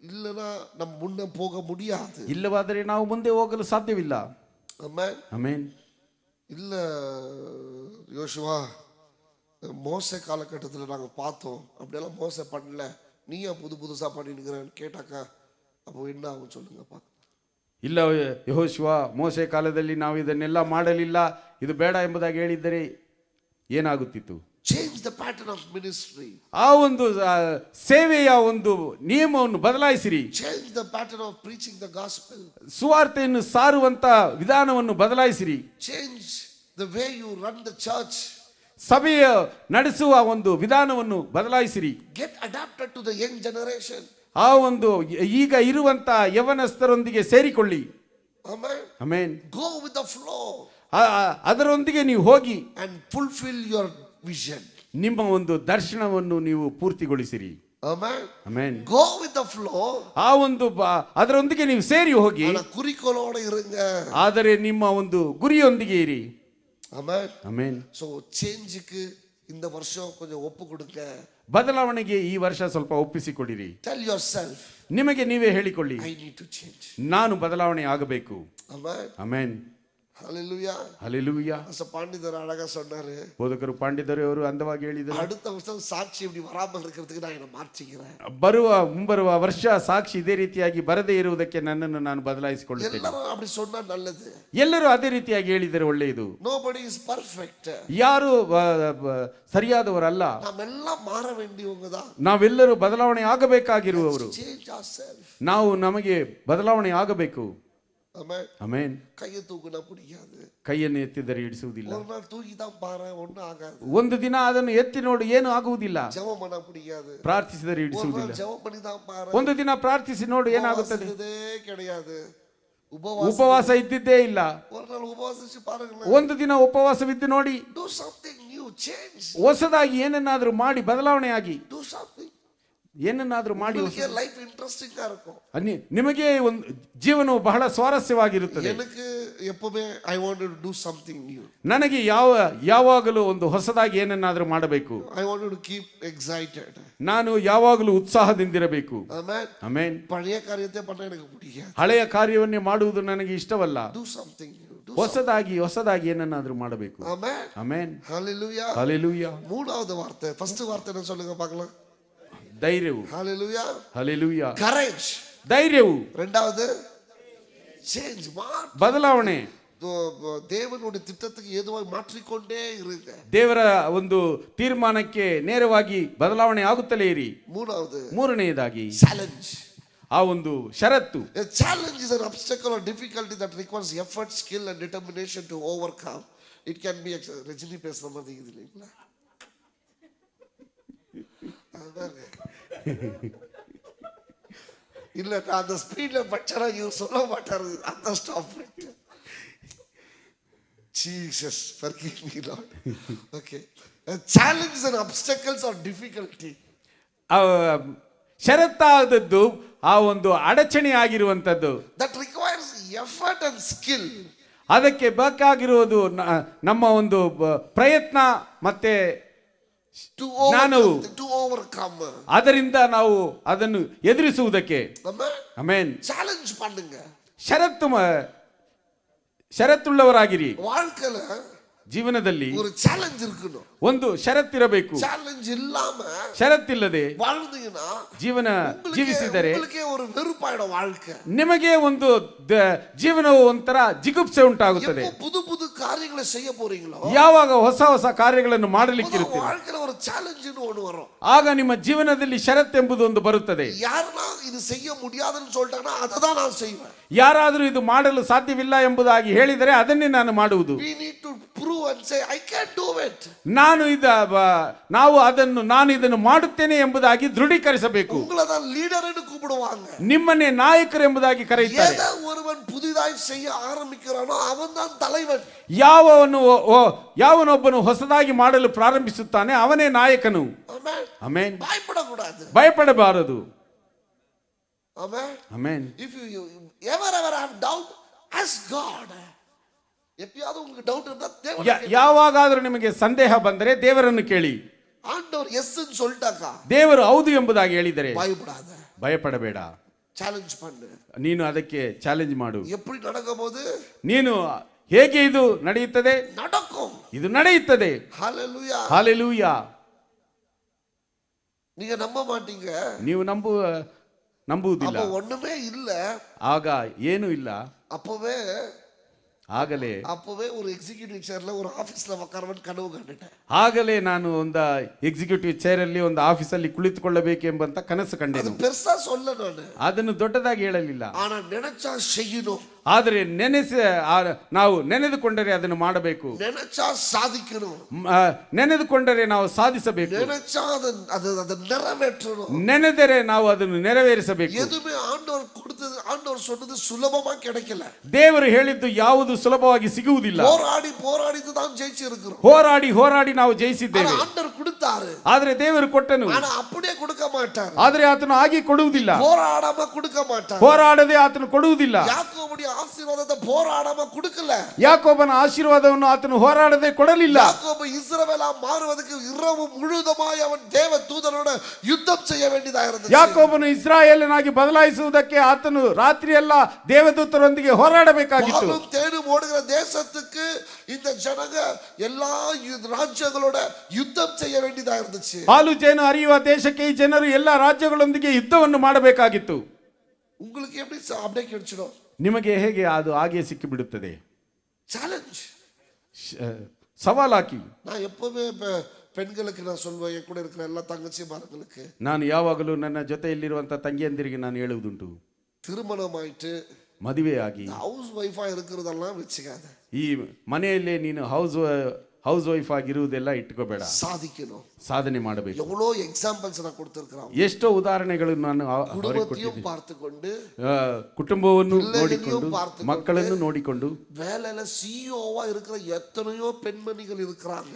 B: இல்லனா நம்ம முன்ன போக முடியாது.
A: ಇಲ್ಲವಾದರೆ ನಾವು ಮುಂದೆ ಹೋಗಲು ಸಾಧ್ಯವಿಲ್ಲ.
B: ಆಮೆನ್.
A: ಆಮೆನ್.
B: இல்ல யோசுவா, மோசே காலகட்டத்தில் நாங்கள் பார்த்தோம், அப்படியெல்லாம் மோசே பண்ணல, நீயா புதுசா பண்ணிருக்கிறேன்னு கேட்டாக்கா அப்போ என்ன ஆகும் சொல்லுங்க பார்க்க.
A: ಇಲ್ಲ ಯೆಹೋಶುವ, ಮೋಸೆ ಕಾಲದಲ್ಲಿ ನಾವು ಇದನ್ನೆಲ್ಲ ಮಾಡಲಿಲ್ಲ, ಇದು ಬೇಡ ಎಂಬುದಾಗಿ ಹೇಳಿದ್ದರೆ ಏನಾಗುತ್ತಿತ್ತು?
B: Change the pattern of ministry.
A: ಆ ಒಂದು ಸೇವೆಯ ಒಂದು ನಿಯಮವನ್ನು ಬದಲಾಯಿಸಿರಿ.
B: Change the pattern of preaching the gospel.
A: ಸುವಾರ್ತೆಯನ್ನು ಸಾರುವಂತ ವಿಧಾನವನ್ನು ಬದಲಾಯಿಸಿರಿ.
B: Change the way you run the church.
A: ಸಭೆಯ ನಡೆಸುವ ಒಂದು ವಿಧಾನವನ್ನು ಬದಲಾಯಿಸಿರಿ.
B: Get adapted to the young generation.
A: ಆ ಒಂದು ಈಗ ಇರುವಂತ ಯವನಸ್ಥರೊಂದಿಗೆ ಸೇರಿಕೊಳ್ಳಿ.
B: Amen.
A: Amen.
B: Go with the flow
A: ಅದರೊಂದಿಗೆ ನೀವು ಹೋಗಿ
B: and fulfill your vision.
A: ನಿಮ್ಮ ಒಂದು ದರ್ಶನವನ್ನು ನೀವು ಪೂರ್ತಿಗೊಳಿಸಿರಿ.
B: Amen.
A: Amen.
B: Go with the flow.
A: ಆ ಒಂದು ಅದರೊಂದಿಗೆ ನೀವು ಸೇರಿ ಹೋಗಿ,
B: ஆனா குறிக்கோளோட இருங்க.
A: ಆದರೆ ನಿಮ್ಮ ಒಂದು ಗುರಿಯೊಂದಿಗೆ ಇರಿ.
B: Amen.
A: ಆಮೆನ್.
B: So changeக்கு இந்த வருஷம் கொஞ்சம் ஒப்பு கொடுங்க.
A: ಬದಲಾವಣೆಗೆ ಈ ವರ್ಷ ಸ್ವಲ್ಪ ಒಪ್ಪಿಸಿಕೊಡಿರಿ.
B: Tell yourself,
A: ನಿಮಗೆ ನೀವೇ ಹೇಳಿಕೊಳ್ಳಿ,
B: I need to change.
A: ನಾನು ಬದಲಾವಣೆ ಆಗಬೇಕು.
B: Amen.
A: ಆಮೆನ್.
B: Hallelujah.
A: ಹಲ್ಲೆಲೂಯಾ.
B: பாண்டிதர் அழகா சொன்னாரு,
A: ಬೋಧಕರು ಪಾಂಡಿತರು ಅವರು ಅಂದವಾಗಿ ಹೇಳಿದರು,
B: அடுத்த வருஷம் சாட்சி இப்படி வராமல் இருக்கிறதுக்கு நான் என்ன மாற்றிக்கிறேன்.
A: ಮುಂಬರುವ ವರ್ಷ ಸಾಕ್ಷಿ ಇದೇ ರೀತಿಯಾಗಿ ಬರದೇ ಇರುವುದಕ್ಕೆ ನನ್ನನ್ನು ನಾನು ಬದಲಾಯಿಸಿಕೊಳ್ಳುತ್ತೇನೆ.
B: எல்லாரும் அப்படி சொன்னா நல்லது.
A: ಎಲ್ಲರೂ ಅದೇ ರೀತಿಯಾಗಿ ಹೇಳಿದರೆ ಒಳ್ಳೆಯದು.
B: Nobody is perfect.
A: ಯಾರು ಸರಿಯಾದವರಲ್ಲ.
B: ನಾವೆಲ್ಲ ಮಾರ வேண்டியவங்க தான்.
A: ನಾವೆಲ್ಲರೂ ಬದಲಾವಣೆ ಆಗಬೇಕಾಗಿರುವವರು.
B: Change ourselves.
A: ನಾವು ನಮಗೆ ಬದಲಾವಣೆ ಆಗಬೇಕು.
B: Amen.
A: ಆಮೆನ್.
B: கையை தூக்குனா பிடிக்காது.
A: ಕೈಯನ್ನು ಎತ್ತಿದರೆ ಇಡಿಸುವುದಿಲ್ಲ.
B: ஒரு நாள் தூக்கி தான் பாரு, ஒண்ணும் ஆகாது.
A: ಒಂದು ದಿನ ಅದನ್ನು ಎತ್ತಿ ನೋಡು, ಏನು ಆಗುವುದಿಲ್ಲ.
B: ஜெபம் பண்ணா பிடிக்காது.
A: ಪ್ರಾರ್ಥಿಸಿದರೆ
B: ஒரு
A: ಇಡಿಸುವುದಿಲ್ಲ.
B: நாள் ஜெபம் பண்ணி தான் பாரு.
A: ಒಂದು ದಿನ ಪ್ರಾರ್ಥಿಸಿ ನೋಡು, ಏನಾಗುತ್ತದೆ.
B: கிடையாது.
A: ಉಪವಾಸ ಇದ್ದಿದ್ದೇ ಇಲ್ಲ.
B: ஒரு நாள் உபவாசிச்சு பாருங்க.
A: ಒಂದು ದಿನ ಉಪವಾಸವಿದ್ದು ನೋಡಿ.
B: Do something new, change.
A: ಹೊಸದಾಗಿ ಏನನ್ನಾದ್ರೂ ಮಾಡಿ ಬದಲಾವಣೆ ಆಗಿ,
B: Do something.
A: ಏನನ್ನಾದ್ರೂ ಮಾಡಿ.
B: ಲೈಫ್ ಇಂಟ್ರೆಸ್ಟಿಂಗ್ இருக்கும்.
A: ನಿಮಗೆ ಒಂದು ಜೀವನವು ಬಹಳ ಸ್ವಾರಸ್ಯವಾಗಿರುತ್ತದೆ.
B: எனக்கு எப்பவுமே I wanted to do something new.
A: ನನಗೆ ಯಾವಾಗಲೂ ಒಂದು ಹೊಸದಾಗಿ ಏನನ್ನಾದ್ರೂ ಮಾಡಬೇಕು.
B: I wanted to keep excited.
A: ನಾನು ಯಾವಾಗಲೂ ಉತ್ಸಾಹದಿಂದಿರಬೇಕು.
B: Amen.
A: ಆಮೆನ್.
B: பழைய காரியத்தை பண்ண எனக்கு பிடிக்காது.
A: ಹಳೆಯ ಕಾರ್ಯವನ್ನೇ ಮಾಡುವುದು ನನಗೆ ಇಷ್ಟವಲ್ಲ.
B: Do something new.
A: ಹೊಸದಾಗಿ ಏನನ್ನಾದ್ರೂ ಮಾಡಬೇಕು.
B: Amen.
A: ಆಮೆನ್.
B: Hallelujah.
A: ಹಲ್ಲೆಲೂಯಾ.
B: மூணாவது வார்த்தை, ஃபர்ஸ்ட் வார்த்தை என்ன சொல்லுங்க பார்க்கலாம்.
A: ಧೈರ್ಯವು.
B: Hallelujah.
A: ಹಲ್ಲೆಲೂಯಾ.
B: Courage.
A: ಧೈರ್ಯವು.
B: ரெண்டாவது change,
A: ಬದಲಾವಣೆ.
B: தேவனுடைய திட்டத்துக்கு ஏதுவாக மாற்றிக்கொண்டே இருங்க.
A: ದೇವರ ಒಂದು ತೀರ್ಮಾನಕ್ಕೆ ನೇರವಾಗಿ ಬದಲಾವಣೆ ಆಗುತ್ತಲೇ ಇರಿ. ಮೂರನೆಯದಾಗಿ
B: challenge.
A: ಆ ಒಂದು ಷರತ್ತು.
B: A challenge is an obstacle or difficulty that requires effort, skill and determination to overcome. It can be Rajini பேசுற மாதிரி இது இல்லைங்களா? இல்ல, அந்த ஸ்பீட்ல பச்சரா இவர் சொல்ல மாட்டாரு. அந்த ஸ்டாப் பண்ணிட்டு Jesus, forgive me, Lord. Okay. Challenges and obstacles or difficulty.
A: ಷರತ್ತಾದದ್ದು ಆ ಒಂದು ಅಡಚಣೆ ಆಗಿರುವಂತದ್ದು.
B: That requires effort and skill.
A: ಅದಕ್ಕೆ ಬೇಕಾಗಿರುವುದು ನಮ್ಮ ಒಂದು ಪ್ರಯತ್ನ ಮತ್ತೆ
B: to overcome.
A: ಅದರಿಂದ ನಾವು ಅದನ್ನು ಎದುರಿಸುವುದಕ್ಕೆ. ಆಮೆನ್.
B: ಚಾಲೆಂಜ್ பண்ணுங்க. ಷರತ್ತುಳ್ಳವರಾಗಿರಿ. வாழ்க்கையில ಜೀವನದಲ್ಲಿ ஒரு ಚಾಲೆಂಜ್ இருக்கணும்.
A: ಒಂದು ಷರತ್ತಿರಬೇಕು.
B: ಚಾಲೆಂಜ್ ಇல்லாம,
A: ಷರತ್ತಿಲ್ಲದೆ
B: வாழ்ந்தீங்கன்னா
A: ಜೀವನ ಜೀವಿಸಿದರೆ
B: உங்களுக்கு ஒரு வெறுப்பாயிடும் வாழ்க்கை.
A: ನಿಮಗೆ ಒಂದು ಜೀವನವು ಒಂಥರ ಜಿಗುಪ್ಸೆ ಉಂಟಾಗುತ್ತದೆ.
B: புது புது காரியங்களை செய்ய போறீங்களோ,
A: ಯಾವಾಗ ಹೊಸ ಕಾರ್ಯಗಳನ್ನು ಮಾಡಲಿಕ್ಕಿರುತ್ತೀರಿ,
B: வாழ்க்கையில ஒரு ಚಾಲೆಂಜ್ ஒன்று வரும்.
A: ಆಗ ನಿಮ್ಮ ಜೀವನದಲ್ಲಿ ಷರತ್ತು ಎಂಬುದು ಒಂದು ಬರುತ್ತದೆ.
B: ಯಾರನ್ನ ಇದು செய்ய முடியாதுன்னு சொல்லிட்டாங்கன்னா ಅದதான் ನಾನು செய்வேன்.
A: ಯಾರಾದರೂ ಇದು ಮಾಡಲು ಸಾಧ್ಯವಿಲ್ಲ ಎಂಬುದಾಗಿ ಹೇಳಿದರೆ ಅದನ್ನೇ ನಾನು ಮಾಡುವುದು.
B: We need to prove and say I can do it.
A: ನಾನು ಇದನ್ನು ಮಾಡುತ್ತೇನೆ ಎಂಬುದಾಗಿ ದೃಢೀಕರಿಸಬೇಕು.
B: உங்களை தான் லீடர் என்று கூப்பிடுவாங்க.
A: ನಿಮ್ಮನ್ನೇ ನಾಯಕರು ಎಂಬುದಾಗಿ ಕರೆಯುತ್ತಾರೆ.
B: ஒருவன் புதிதாய் செய்ய ஆரம்பிக்கிறானோ அவன்தான் தலைவன்.
A: ಯಾವನೊಬ್ಬನು ಹೊಸದಾಗಿ ಮಾಡಲು ಪ್ರಾರಂಭಿಸುತ್ತಾನೆ ಅವನೇ ನಾಯಕನು. ಆಮೆನ್. ಭಯಪಡಬಾರದು. Amen.
B: If you ever have doubt, ask God. எப்பயாவது உங்களுக்கு டவுட் இருந்தா தேவனை
A: ಯಾವಾಗಾದರೂ ನಿಮಗೆ ಸಂದೇಹ ಬಂದರೆ ದೇವರನ್ನು ಕೇಳಿ.
B: ஆண்டவர் எஸ் ன்னு சொல்லிட்டாக்கா,
A: ದೇವರು ಹೌದು ಎಂಬುದಾಗಿ ಹೇಳಿದರೆ ಭಯಪಡಬೇಡ.
B: ಚಾಲೆಂಜ್ பண்ணு.
A: ನೀನು ಅದಕ್ಕೆ ಚಾಲೆಂಜ್ ಮಾಡು.
B: எப்படி நடக்கும்போது
A: ನೀನು ಹೇಗೆ ಇದು ನಡೆಯುತ್ತದೆ,
B: நடக்கும்,
A: ಇದು ನಡೆಯುತ್ತದೆ.
B: ஹalleluya.
A: ஹalleluya.
B: நீங்க நம்ப மாட்டீங்க.
A: ನೀವು ನಂಬುವುದಿಲ್ಲ.
B: அப்ப ஒண்ணுமே இல்ல,
A: ಆಗ ಏನೂ ಇಲ್ಲ.
B: அப்பவே
A: ಆಗಲೇ
B: அப்பவே ஒரு எக்ஸிகியூட்டிவ் சேர்ல ஒரு ஆபீஸ்ல உட்காரவன் கனவு கண்டுட்டேன்.
A: ಆಗಲೇ ನಾನು ಒಂದು ಎಕ್ಸಿಕ್ಯೂಟಿವ್ ಚೇರ್ ಅಲ್ಲಿ ಒಂದು ಆಫೀಸಲ್ಲಿ ಕುಳಿತುಕೊಳ್ಳಬೇಕೆಂಬಂತ ಕನಸು
B: அது
A: ಕಂಡೆನು.
B: பெருசா சொல்ல நானு,
A: ಅದನ್ನು ದೊಡ್ಡದಾಗಿ ಹೇಳಲಿಲ್ಲ.
B: ஆனா நினைச்சா செய்யணும்,
A: ಆದರೆ ನಾವು ನೆನೆದುಕೊಂಡರೆ ಅದನ್ನು ಮಾಡಬೇಕು.
B: நினைச்சா சாதிக்கணும்,
A: ನೆನೆದುಕೊಂಡರೆ ನಾವು ಸಾಧಿಸಬೇಕು.
B: நினைச்சா அதை நிறைவேற்றணும்.
A: ನೆನೆದರೆ ನಾವು ಅದನ್ನು ನೆರವೇರಿಸಬೇಕು.
B: எதுவுமே ஆண்டவர் கொடுத்தது, ஆண்டவர் சொன்னது சுலபமா கிடைக்கல.
A: ದೇವರು ಹೇಳಿದ್ದು ಯಾವುದು ಸುಲಭವಾಗಿ ಸಿಗುವುದಿಲ್ಲ.
B: போராடி போராடி தான் ஜெயிச்சு இருக்கிறோம்.
A: ಹೋರಾಡಿ ನಾವು ಜಯಿಸಿದ್ದೇವೆ.
B: ஆண்டவர் கொடுத்தாரு,
A: ಆದ್ರೆ ದೇವರು ಕೊಟ್ಟನು.
B: ஆனா அப்படியே கொடுக்க மாட்டார்.
A: ಆದ್ರೆ ಆತನು ಹಾಗೆ ಕೊಡುವುದಿಲ್ಲ.
B: போராடாம கொடுக்க மாட்டார்.
A: ಹೋರಾಡದೆ ಆತನು ಕೊಡುವುದಿಲ್ಲ.
B: யாக்கோபுடைய ஆசீர்வாதத்தை போராடாம கொடுக்கல.
A: ಯಾಕೋಬನ ಆಶೀರ್ವಾದವನ್ನು ಆತನು ಹೋರಾಡದೆ ಕೊಡಲಿಲ್ಲ.
B: யாக்கோபு இஸ்ரவேலா மாறுவதற்கு இரவு முழுவதுமாய் அவன் தேவ தூதனோட யுத்தம் செய்ய வேண்டியதா இருந்தது.
A: ಯಾಕೋಬನು ಇಸ್ರಾಯೇಲನಾಗಿ ಬದಲಾಯಿಸುವುದಕ್ಕೆ ಆತನು ರಾತ್ರಿಯೆಲ್ಲ ದೇವದೂತರೊಂದಿಗೆ ಹೋರಾಡಬೇಕಾಗಿತ್ತು.
B: பாலும் தேனும் ஓடுகிற தேசத்துக்கு இந்த ஜனங்க எல்லா ராஜ்யங்களோட யுத்தம் செய்ய வேண்டியதா இருந்துச்சு.
A: ಹಾಲು ಜೇನು ಹರಿಯುವ ದೇಶಕ್ಕೆ ಈ ಜನರು ಎಲ್ಲ ರಾಜ್ಯಗಳೊಂದಿಗೆ ಯುದ್ಧವನ್ನು ಮಾಡಬೇಕಾಗಿತ್ತು.
B: உங்களுக்கு எப்படி அப்படியே கிடைச்சிடும்?
A: ನಿಮಗೆ ಹೇಗೆ ಅದು ಹಾಗೆ ಸಿಕ್ಕಿಬಿಡುತ್ತದೆ?
B: சேலஞ்ச்,
A: ಸವಾಲಾಕಿ.
B: நான் எப்பவுமே பெண்களுக்கு நான் சொல்வேன், என் கூட இருக்கிற எல்லா தங்கச்சிமார்களுக்கு,
A: ನಾನು ಯಾವಾಗಲೂ ನನ್ನ ಜೊತೆಯಲ್ಲಿರುವಂತ ತಂಗಿಯಂದಿರಿಗೆ ನಾನು ಹೇಳುವುದುಂಟು,
B: திருமணம் ஆயிட்டு
A: ಮದುವೆಯಾಗಿ
B: ஹவுஸ் ஒய்ஃபா இருக்கிறதெல்லாம் வச்சுக்காத.
A: ಈ ಮನೆಯಲ್ಲೇ ನೀನು ಹೌಸ್ ವೈಫ್ ಆಗಿರುವುದೆಲ್ಲ ಇಟ್ಕೋಬೇಡ.
B: சாதிக்கணும்,
A: ಸಾಧನೆ ಮಾಡಬೇಕು.
B: எவ்வளோ எக்ஸாம்பிள்ஸ் நான் கொடுத்திருக்கிறேன்.
A: ಎಷ್ಟೋ ಉದಾಹರಣೆಗಳು ನಾನು
B: குடும்பத்தையும் பார்த்துக்கொண்டு,
A: ಕುಟುಂಬವನ್ನು ನೋಡಿಕೊಂಡು, ಮಕ್ಕಳನ್ನು ನೋಡಿಕೊಂಡು,
B: வேலையில சிஇஓவா இருக்கிற எத்தனையோ பெண்மணிகள் இருக்கிறாங்க.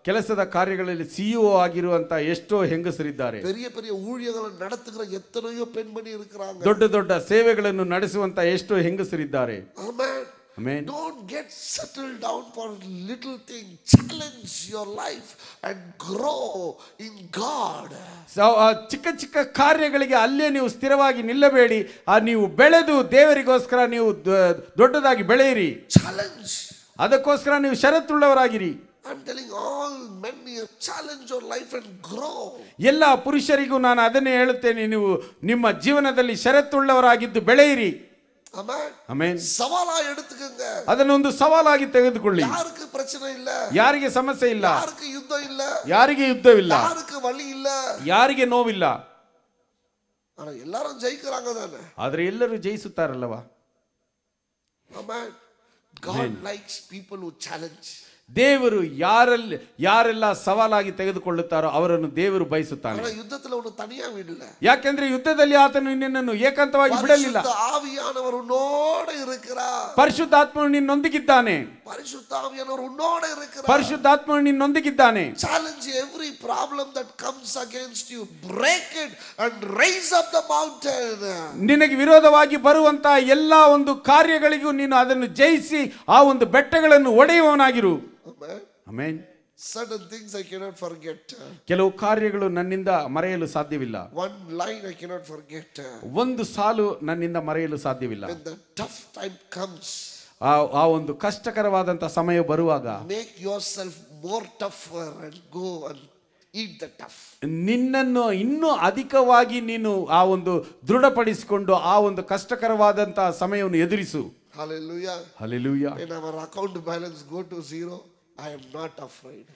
A: ಕೆಲಸದ ಕಾರ್ಯಗಳಲ್ಲಿ ಸಿಇಒ ಆಗಿರುವಂತ ಎಷ್ಟೋ ಹೆಂಗಸರಿದ್ದಾರೆ.
B: பெரிய பெரிய ஊழியங்களை நடத்துகிற எத்தனையோ பெண்மணி இருக்கிறாங்க.
A: ದೊಡ್ಡ ದೊಡ್ಡ ಸೇವೆಗಳನ್ನು ನಡೆಸುವಂತ ಎಷ್ಟೋ ಹೆಂಗಸರಿದ್ದಾರೆ.
B: Amen.
A: Amen.
B: Don't get settled down for little thing. Challenge your life and grow in God.
A: ಚಿಕ್ಕ ಚಿಕ್ಕ ಕಾರ್ಯಗಳಿಗೆ ಅಲ್ಲೇ ನೀವು ಸ್ಥಿರವಾಗಿ ನಿಲ್ಲಬೇಡಿ. ನೀವು ಬೆಳೆದು ದೇವರಿಗೋಸ್ಕರ ನೀವು ದೊಡ್ಡದಾಗಿ ಬೆಳೆಯಿರಿ.
B: Challenge.
A: ಅದಕ್ಕೋಸ್ಕರ ನೀವು ಷರತ್ತುಳ್ಳವರಾಗಿರಿ.
B: I'm telling all men here, challenge your life and grow.
A: ಎಲ್ಲ ಪುರುಷರಿಗೂ ನಾನು ಅದನ್ನೇ ಹೇಳುತ್ತೇನೆ, ನೀವು ನಿಮ್ಮ ಜೀವನದಲ್ಲಿ ಷರತ್ತುಳ್ಳವರಾಗಿದ್ದು ಬೆಳೆಯಿರಿ.
B: Amen.
A: Amen.
B: ಸವಾಲಾ எடுத்துக்கங்க.
A: ಅದನ್ನೊಂದು ಸವಾಲಾಗಿ ತೆಗೆದುಕೊಳ್ಳಿ.
B: ಯಾರಿಗೆ ಪ್ರಶ್ನೆ ಇಲ್ಲ,
A: ಯಾರಿಗೆ ಸಮಸ್ಯೆ ಇಲ್ಲ,
B: ಯಾರಿಗೆ ಯುದ್ಧ ಇಲ್ಲ,
A: ಯಾರಿಗೆ ಯುದ್ಧವಿಲ್ಲ,
B: ಯಾರಿಗೆ ವಲಿ ಇಲ್ಲ,
A: ಯಾರಿಗೆ ನೋವಿಲ್ಲ.
B: ಆದ್ರೆ ಎಲ್ಲರೂ ಜಯಿಕರಾಂಗ ತಾನೆ.
A: ಆದ್ರೆ ಎಲ್ಲರೂ ಜಯಿಸುತ್ತಾರಲ್ಲವಾ?
B: Amen. God likes people who challenge.
A: ದೇವರು ಯಾರೆಲ್ಲ ಸವಾಲಾಗಿ ತೆಗೆದುಕೊಳ್ಳುತ್ತಾರೋ ಅವರನ್ನು ದೇವರು ಬಯಸುತ್ತಾನೆ.
B: ಯುದ್ಧದಲ್ಲಿ ಅವನು ತನಿಯಾ ಬಿಡಲ್ಲ.
A: ಯಾಕೆಂದ್ರೆ ಯುದ್ಧದಲ್ಲಿ ಆತನು ನಿನ್ನನ್ನು ಏಕಾಂತವಾಗಿ ಬಿಡಲಿಲ್ಲ.
B: ಆವಿಯಾನವರು ಉನ್ನೋಡ ಇರುಕ್கிறார்.
A: ಪರಿಶುದ್ಧಾತ್ಮನು ನಿನ್ನೊಂದಿಗಿದ್ದಾನೆ.
B: ಪರಿಶುದ್ಧ ಆವಿಯಾನವರು ಉನ್ನೋಡ ಇರುಕ್கிறார்.
A: ಪರಿಶುದ್ಧಾತ್ಮನು ನಿನ್ನೊಂದಿಗಿದ್ದಾನೆ.
B: Challenge every problem that comes against you, break it and raise up the mountain.
A: ನಿನಗೆ ವಿರೋಧವಾಗಿ ಬರುವಂತ ಎಲ್ಲಾ ಒಂದು ಕಾರ್ಯಗಳಿಗೂ ನೀನು ಅದನ್ನು ಜಯಿಸಿ ಆ ಒಂದು ಬೆಟ್ಟಗಳನ್ನು ಒಡೆಯುವವನಾಗಿರು. Amen.
B: Certain things I cannot forget.
A: ಕೆಲವು ಕಾರ್ಯಗಳು ನನ್ನಿಂದ ಮರೆಯಲು ಸಾಧ್ಯವಿಲ್ಲ.
B: One line I cannot forget.
A: ಒಂದು ಸಾಲು ನನ್ನಿಂದ ಮರೆಯಲು ಸಾಧ್ಯವಿಲ್ಲ.
B: When the tough time comes,
A: ಆ ಒಂದು ಕಷ್ಟಕರವಾದಂತ ಸಮಯ ಬರುವಾಗ
B: make yourself more tougher and go and eat the tough.
A: ನಿನ್ನನ್ನು ಇನ್ನೂ ಅಧಿಕವಾಗಿ ನೀನು ಆ ಒಂದು ದೃಢಪಡಿಸಿಕೊಂಡು ಆ ಒಂದು ಕಷ್ಟಕರವಾದಂತ ಸಮಯವನ್ನು ಎದುರಿಸು.
B: Hallelujah.
A: Hallelujah.
B: When our account balance go to zero, I am not afraid.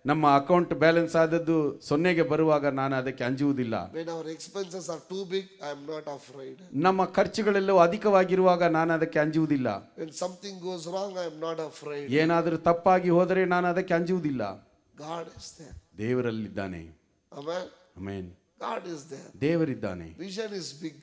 A: ನಮ್ಮ ಅಕೌಂಟ್ ಬ್ಯಾಲೆನ್ಸ್ ಆದದ್ದು ಸೊನ್ನೆಗೆ ಬರುವಾಗ ನಾನು ಅದಕ್ಕೆ ಅಂಜುವುದಿಲ್ಲ.
B: When our expenses are too big, I am not afraid.
A: ನಮ್ಮ ಖರ್ಚುಗಳೆಲ್ಲವೂ ಅಧಿಕವಾಗಿರುವಾಗ ನಾನು ಅದಕ್ಕೆ ಅಂಜುವುದಿಲ್ಲ.
B: When something goes wrong, I am not afraid.
A: ಏನಾದರೂ ತಪ್ಪಾಗಿ ಹೋದರೆ ನಾನು ಅದಕ್ಕೆ ಅಂಜುವುದಿಲ್ಲ.
B: God is there.
A: ದೇವರಲ್ಲಿದ್ದಾನೆ.
B: Amen.
A: Amen.
B: God is there.
A: ದೇವರಿದ್ದಾನೆ.
B: Vision is big.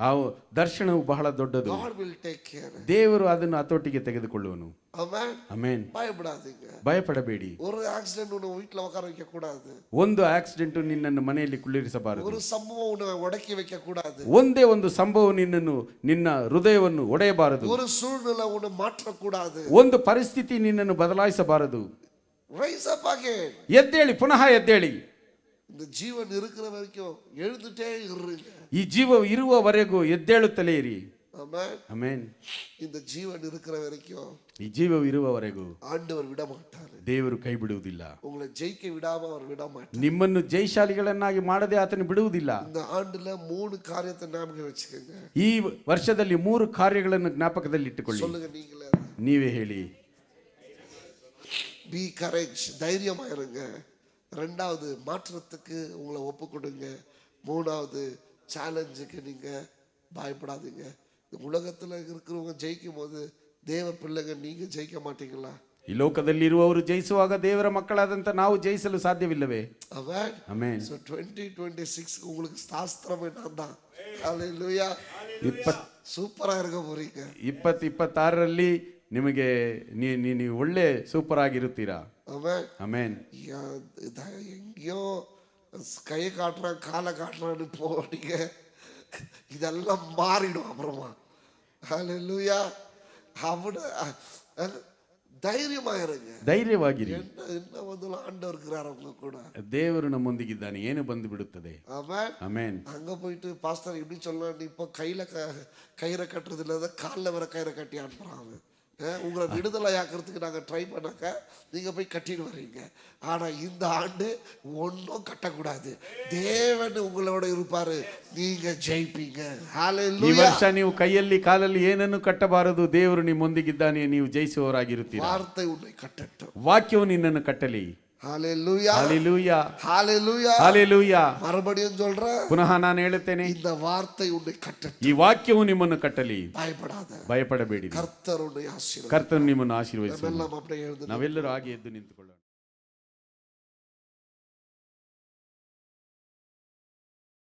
A: ಆ ದರ್ಶನವು ಬಹಳ ದೊಡ್ಡದು.
B: God will take care.
A: ದೇವರು ಅದನ್ನು ಹತೋಟಿಗೆ ತೆಗೆದುಕೊಳ್ಳುವನು.
B: Amen.
A: Amen.
B: பயப்படாதீங்க.
A: ಭಯಪಡಬೇಡಿ.
B: ஒரு ஆக்சிடென்ட் உன்னை வீட்ல உட்கார வைக்க கூடாது.
A: ಒಂದು ಆಕ್ಸಿಡೆಂಟ್ ನಿನ್ನನ್ನು ಮನೆಯಲ್ಲಿ ಕುಳ್ಳಿರಿಸಬಾರದು.
B: ஒரு சம்பவம் உன்னை உடைக்க வைக்க கூடாது.
A: ಒಂದೇ ಒಂದು ಸಂಭವ ನಿನ್ನ ಹೃದಯವನ್ನು ಒಡೆಯಬಾರದು.
B: ஒரு சூழ்நிலை உன்னை மாற்ற கூடாது.
A: ಒಂದು ಪರಿಸ್ಥಿತಿ ನಿನ್ನನ್ನು ಬದಲಾಯಿಸಬಾರದು.
B: Rise up again.
A: ಎದ್ದೇಳಿ, ಪುನಃ ಎದ್ದೇಳಿ.
B: இந்த ஜீவன் இருக்கிற வரைக்கும் எழுந்துட்டே இருங்க.
A: ಈ ಜೀವ ಇರುವವರೆಗೂ ಎದ್ದೇಳುತ್ತಲೇ ಇರಿ.
B: Amen.
A: Amen.
B: இந்த ஜீவன் இருக்கிற வரைக்கும்
A: ಈ ಜೀವವು ಇರುವವರೆಗೂ
B: ஆண்டவர் விட மாட்டார்.
A: ದೇವರು ಕೈ ಬಿಡುವುದಿಲ್ಲ.
B: உங்களை ஜெயிக்க விடாம அவர் விட மாட்டார்.
A: ನಿಮ್ಮನ್ನು ಜಯಶಾಲಿಗಳನ್ನಾಗಿ ಮಾಡದೆ ಆತನು ಬಿಡುವುದಿಲ್ಲ.
B: இந்த ஆண்டுல 3 காரியத்தை ஞாபகம் வச்சுக்கோங்க.
A: ಈ ವರ್ಷದಲ್ಲಿ 3 ಕಾರ್ಯಗಳನ್ನು ಜ್ಞಾಪಕದಲ್ಲಿ ಇಟ್ಟುಕೊಳ್ಳಿ.
B: சொல்லுங்க நீங்களே.
A: ನೀವೇ ಹೇಳಿ.
B: பி கரேஜ், தைரியமா இருங்க. ரெண்டாவது, மாற்றத்துக்கு உங்களை ஒப்பு கொடுங்க. மூணாவது, சேலஞ்சுக்கு நீங்க பயப்படாதீங்க. இந்த உலகத்துல இருக்கிறவங்க ஜெயிக்கும் போது தேவ பிள்ளைங்க நீங்க ஜெயிக்க மாட்டீங்களா?
A: ಈ ಲೋಕದಲ್ಲಿರುವವರು ಜಯಿಸುವಾಗ ದೇವರ ಮಕ್ಕಳಾದಂತ ನಾವು ಜಯಿಸಲು ಸಾಧ್ಯವಿಲ್ಲವೇ?
B: Amen.
A: ಆಮೆನ್.
B: So 2026 உங்களுக்கு சாஸ்திரமே நான் தான். ஹalleluya. சூப்பரா இருக்க போறீங்க.
A: 2026ರಲ್ಲಿ ನಿಮಗೆ ನೀವು ಒಳ್ಳೆ ಸೂಪರ್ ಆಗಿರುತ್ತೀರಾ.
B: Amen.
A: ಆಮೆನ್.
B: எங்கேயோ கை காட்டுறான் காலை காட்டுறான்னு போனீங்க, இதெல்லாம் மாறிடும் அப்புறமா. ஹalleluya. தைரியமா இருங்க.
A: ಧೈರ್ಯವಾಗಿರಿ.
B: என்ன வந்து ஆண்டவர் இருக்கிறார் அவங்க கூட.
A: ದೇವರು ನಮ್ಮೊಂದಿಗಿದ್ದಾನೆ, ಏನು ಬಂದು ಬಿಡುತ್ತದೆ.
B: ஆமென்.
A: ಆಮೆನ್.
B: அங்க போயிட்டு பாஸ்டர் இப்படி சொல்லலாம், நீ இப்போ கயிறை கட்டுறது இல்லாத காலில் வர கயிறை கட்டி அனுப்புறான் அவன். உங்களை விடுதலை ஆக்கிறதுக்கு நாங்கள் ட்ரை பண்ணாக்க நீங்கள் போய் கட்டிட்டு வர்றீங்க. ஆனால் இந்த ஆண்டு ஒன்றும் கட்டக்கூடாது. தேவன் உங்களோட இருப்பாரு, நீங்கள் ஜெயிப்பீங்க.
A: ಈ
B: ஹalleluya.
A: ವರ್ಷ ನೀವು ಕೈಯಲ್ಲಿ ಕಾಲಲ್ಲಿ ಏನನ್ನು ಕಟ್ಟಬಾರದು. ದೇವರು ನಿಮ್ಮೊಂದಿಗಿದ್ದಾನೆ, ನೀವು ಜಯಿಸುವವರಾಗಿರುತ್ತೀರಾ.
B: வார்த்தை உன்னை கட்டட்டும்.
A: ವಾಕ್ಯವು ನಿನ್ನನ್ನು ಕಟ್ಟಲಿ.
B: ஹalleluya.
A: ಹಾಲೆಲೂಯಾ,
B: ஹalleluya.
A: ಹಾಲೆಲೂಯಾ.
B: மறுபடியும் சொல்றேன்,
A: ಪುನಃ ನಾನು ಹೇಳುತ್ತೇನೆ,
B: இந்த வார்த்தை உன்னை கட்டட்டும்.
A: ಈ ವಾಕ್ಯವು ನಿಮ್ಮನ್ನು ಕಟ್ಟಲಿ.
B: பயப்படாத.
A: ಭಯಪಡಬೇಡಿ.
B: கர்த்தர் உன்னை ஆசீர்வதிப்பார்.
A: ಕರ್ತನು ನಿಮ್ಮನ್ನು ಆಶೀರ್ವದಿಸಲಿ.
B: எல்லாம் அப்படியே எழுந்து
A: ನಾವೆಲ್ಲರೂ ಹಾಗೆ ಎದ್ದು ನಿಂತುಕೊಳ್ಳೋಣ.